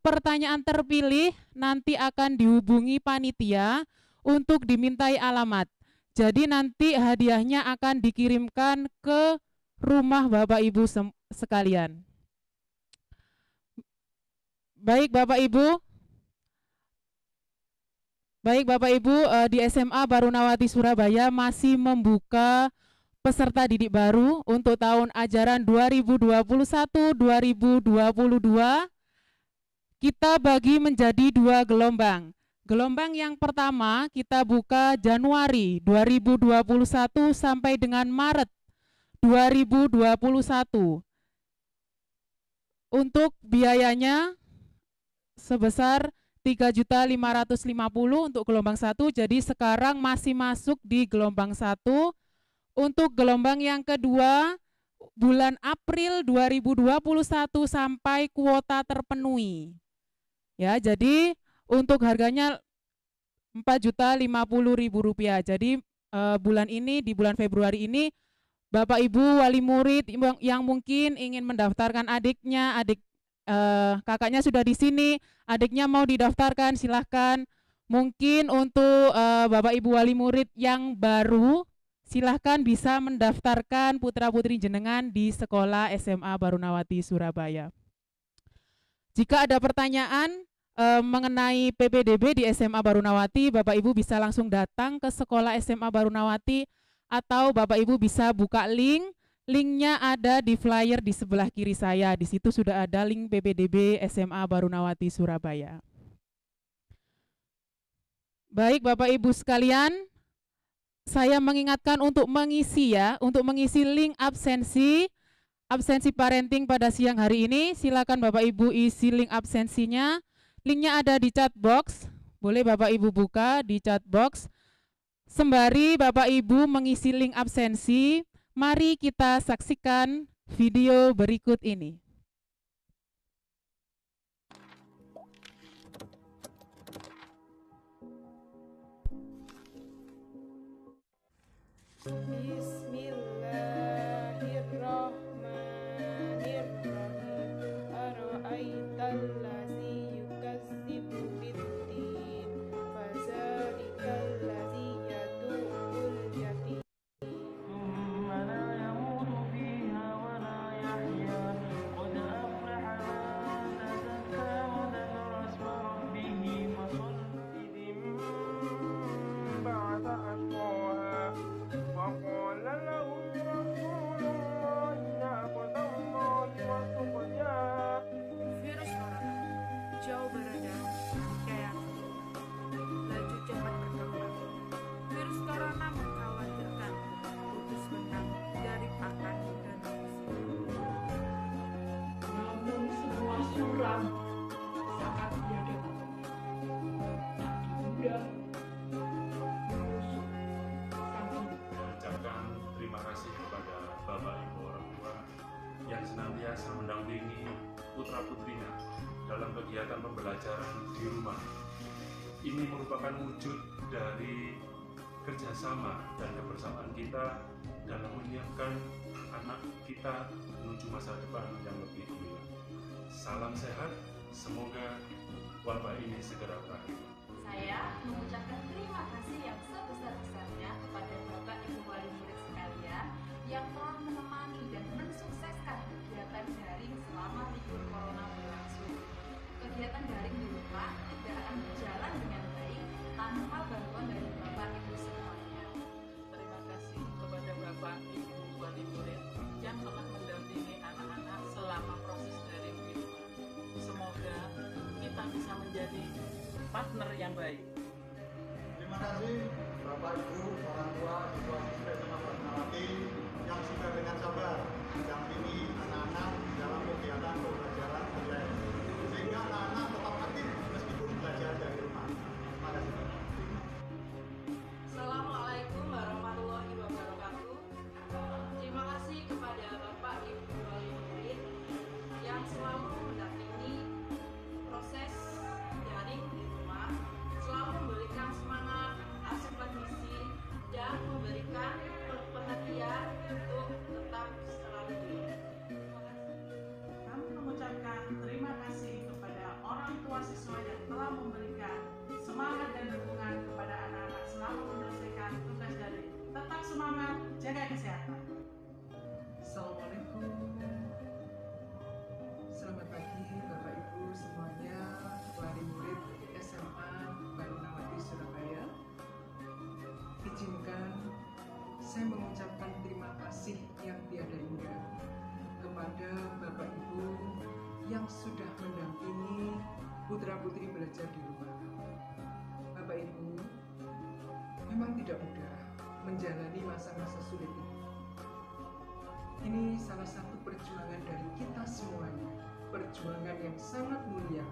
[SPEAKER 4] pertanyaan terpilih nanti akan dihubungi panitia untuk dimintai alamat. Jadi nanti hadiahnya akan dikirimkan ke rumah Bapak Ibu sekalian. Baik Bapak Ibu. Di SMA Barunawati Surabaya masih membuka peserta didik baru untuk tahun ajaran 2021-2022. Kita bagi menjadi 2 gelombang. Gelombang yang pertama kita buka Januari 2021 sampai dengan Maret 2021. Untuk biayanya sebesar 3.550.000 untuk gelombang 1, jadi sekarang masih masuk di gelombang 1. Untuk gelombang yang kedua, bulan April 2021 sampai kuota terpenuhi. Ya, jadi untuk harganya Rp4.050.000. Jadi bulan ini, di bulan Februari ini, Bapak Ibu wali murid yang mungkin ingin mendaftarkan adiknya, kakaknya sudah di sini, adiknya mau didaftarkan, silahkan. Mungkin untuk Bapak Ibu wali murid yang baru, silahkan bisa mendaftarkan putra-putri jenengan di Sekolah SMA Barunawati Surabaya. Jika ada pertanyaan mengenai PPDB di SMA Barunawati, Bapak Ibu bisa langsung datang ke Sekolah SMA Barunawati atau Bapak Ibu bisa buka link. Linknya ada di flyer di sebelah kiri saya. Di situ sudah ada link PPDB SMA Barunawati Surabaya. Baik Bapak Ibu sekalian, saya mengingatkan untuk mengisi link absensi parenting pada siang hari ini. Silakan Bapak Ibu isi link absensinya. Linknya ada di chat box. Boleh Bapak Ibu buka di chat box. Sembari Bapak Ibu mengisi link absensi, mari kita saksikan video berikut ini. Bismillahirrahmanirrahim. Ara'aitallazi yukazzibu biddin, fadzalikallazi yadu'ul yatim.
[SPEAKER 5] Virus corona jauh beredar kayak laju cepat berkembang. Virus corona mengkhawatirkan putus benang dari pakan dan manusia.
[SPEAKER 6] Namun semua suram saat ia datang. Ibunda menusuk sang ibu.
[SPEAKER 7] Mengucapkan terima kasih kepada Bapak Ibu orang tua yang senantiasa mendampingi putra-putrinya dalam kegiatan pembelajaran di rumah. Ini merupakan wujud dari kerjasama dan kebersamaan kita dalam menyiapkan anak kita menuju masa depan yang lebih gemilang. Salam sehat, semoga wabah ini segera berakhir.
[SPEAKER 8] Saya mengucapkan terima kasih yang sebesar-besarnya kepada Bapak Ibu wali murid sekalian yang telah menemani dan mensukseskan kegiatan daring selama libur corona berlangsung. Kegiatan daring di rumah tidak akan berjalan dengan baik tanpa bantuan dari Bapak Ibu semuanya.
[SPEAKER 5] Terima kasih kepada Bapak
[SPEAKER 9] menjadi partner yang baik.
[SPEAKER 10] Terima kasih Bapak Ibu, orang tua, siswa siswi SMA Barunawati yang sudah dengan sabar mendampingi anak-anak dalam kegiatan pembelajaran online, sehingga anak-anak tetap aktif meskipun belajar dari rumah. Terima kasih.
[SPEAKER 11] Assalamualaikum warahmatullahi wabarakatuh. Terima kasih kepada Bapak Ibu wali murid yang selalu mendampingi proses daring di rumah, selalu memberikan semangat, asupan gizi, dan memberikan perhatian untuk tetap selalu di rumah.
[SPEAKER 9] Kami mengucapkan terima kasih kepada orang tua siswa yang telah memberikan semangat dan dukungan kepada anak-anak selalu menyelesaikan tugas daring. Tetap semangat, jaga kesehatan.
[SPEAKER 12] Assalamualaikum. Selamat pagi Bapak Ibu semuanya, wali murid SMA Barunawati Surabaya. Izinkan saya mengucapkan terima kasih yang tiada hingga kepada Bapak Ibu yang sudah mendampingi putra-putri belajar di rumah. Bapak Ibu, memang tidak mudah menjalani masa-masa sulit ini. Ini salah satu perjuangan dari kita semuanya, perjuangan yang sangat mulia.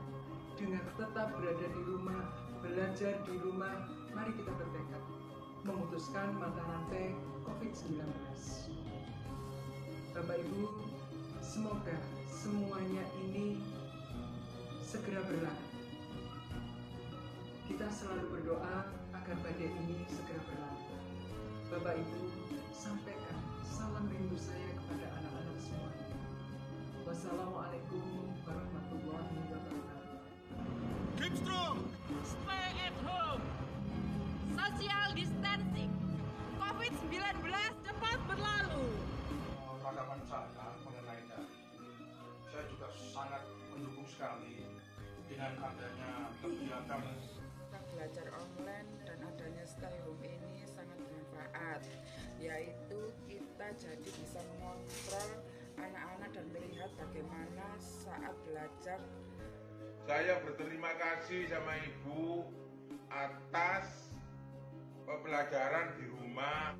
[SPEAKER 12] Dengan tetap berada di rumah, belajar di rumah, mari kita bertekad memutuskan mata rantai COVID-19. Bapak Ibu, semoga semuanya ini segera berlalu. Kita selalu berdoa agar badai ini segera berlalu. Bapak Ibu, sampaikan salam rindu saya kepada anak-anak semuanya. Wassalamualaikum warahmatullahi wabarakatuh.
[SPEAKER 13] Keep strong. Stay at home. Social distancing. COVID-19 cepat berlalu.
[SPEAKER 10] Tanggapan saya mengenai daring, saya juga sangat mendukung sekali dengan adanya kegiatan
[SPEAKER 14] belajar online dan adanya stay home ini sangat bermanfaat, yaitu kita jadi bisa mengontrol anak-anak dan melihat bagaimana saat belajar.
[SPEAKER 15] Saya berterima kasih sama Ibu atas pembelajaran di rumah.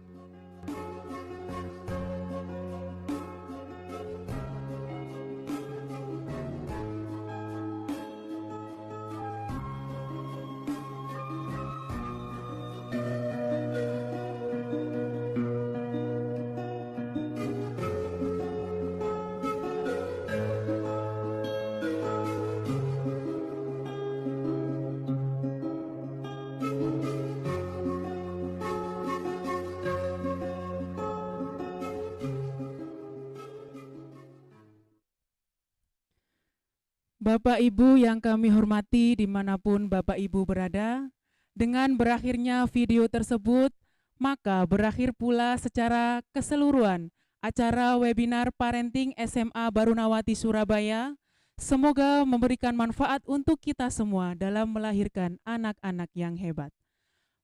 [SPEAKER 4] Bapak Ibu yang kami hormati dimanapun Bapak Ibu berada, dengan berakhirnya video tersebut, maka berakhir pula secara keseluruhan acara webinar Parenting SMA Barunawati Surabaya. Semoga memberikan manfaat untuk kita semua dalam melahirkan anak-anak yang hebat.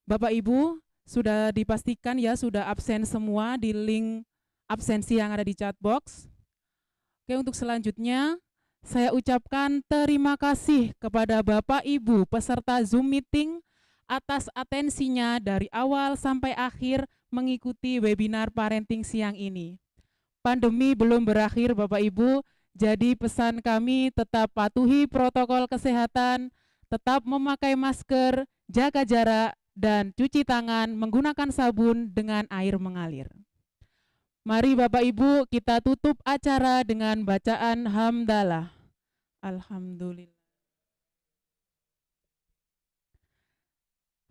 [SPEAKER 4] Bapak Ibu, sudah dipastikan ya sudah absen semua di link absensi yang ada di chat box. Oke, untuk selanjutnya saya ucapkan terima kasih kepada Bapak Ibu peserta Zoom meeting atas atensinya dari awal sampai akhir mengikuti webinar parenting siang ini. Pandemi belum berakhir Bapak Ibu, jadi pesan kami tetap patuhi protokol kesehatan, tetap memakai masker, jaga jarak, dan cuci tangan menggunakan sabun dengan air mengalir. Mari Bapak Ibu kita tutup acara dengan bacaan hamdalah. Alhamdulillah.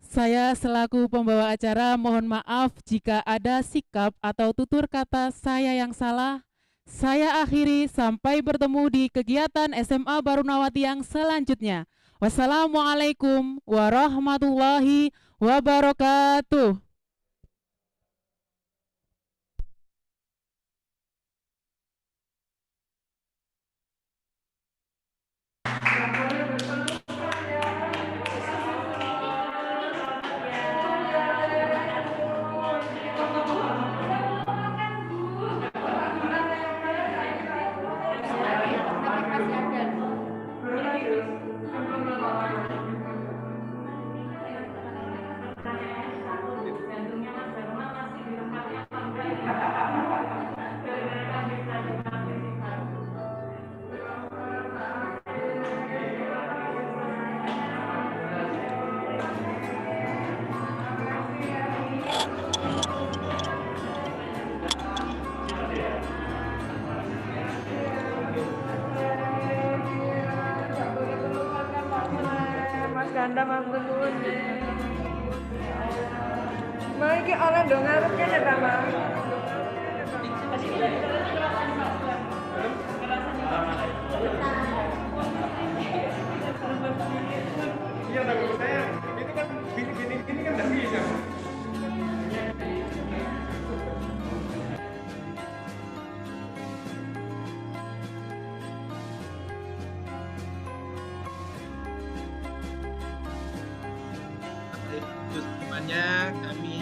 [SPEAKER 4] Saya selaku pembawa acara mohon maaf jika ada sikap atau tutur kata saya yang salah. Saya akhiri sampai bertemu di kegiatan SMA Barunawati yang selanjutnya. Wassalamualaikum warahmatullahi wabarakatuh.
[SPEAKER 6] Terima kasih.
[SPEAKER 16] Kanda matur nuwun. Ma iki oleh ndong ngarep kene ta, Ma?
[SPEAKER 1] Iya, tapi saya itu kan gini kan nggak bisa.
[SPEAKER 2] Semuanya kami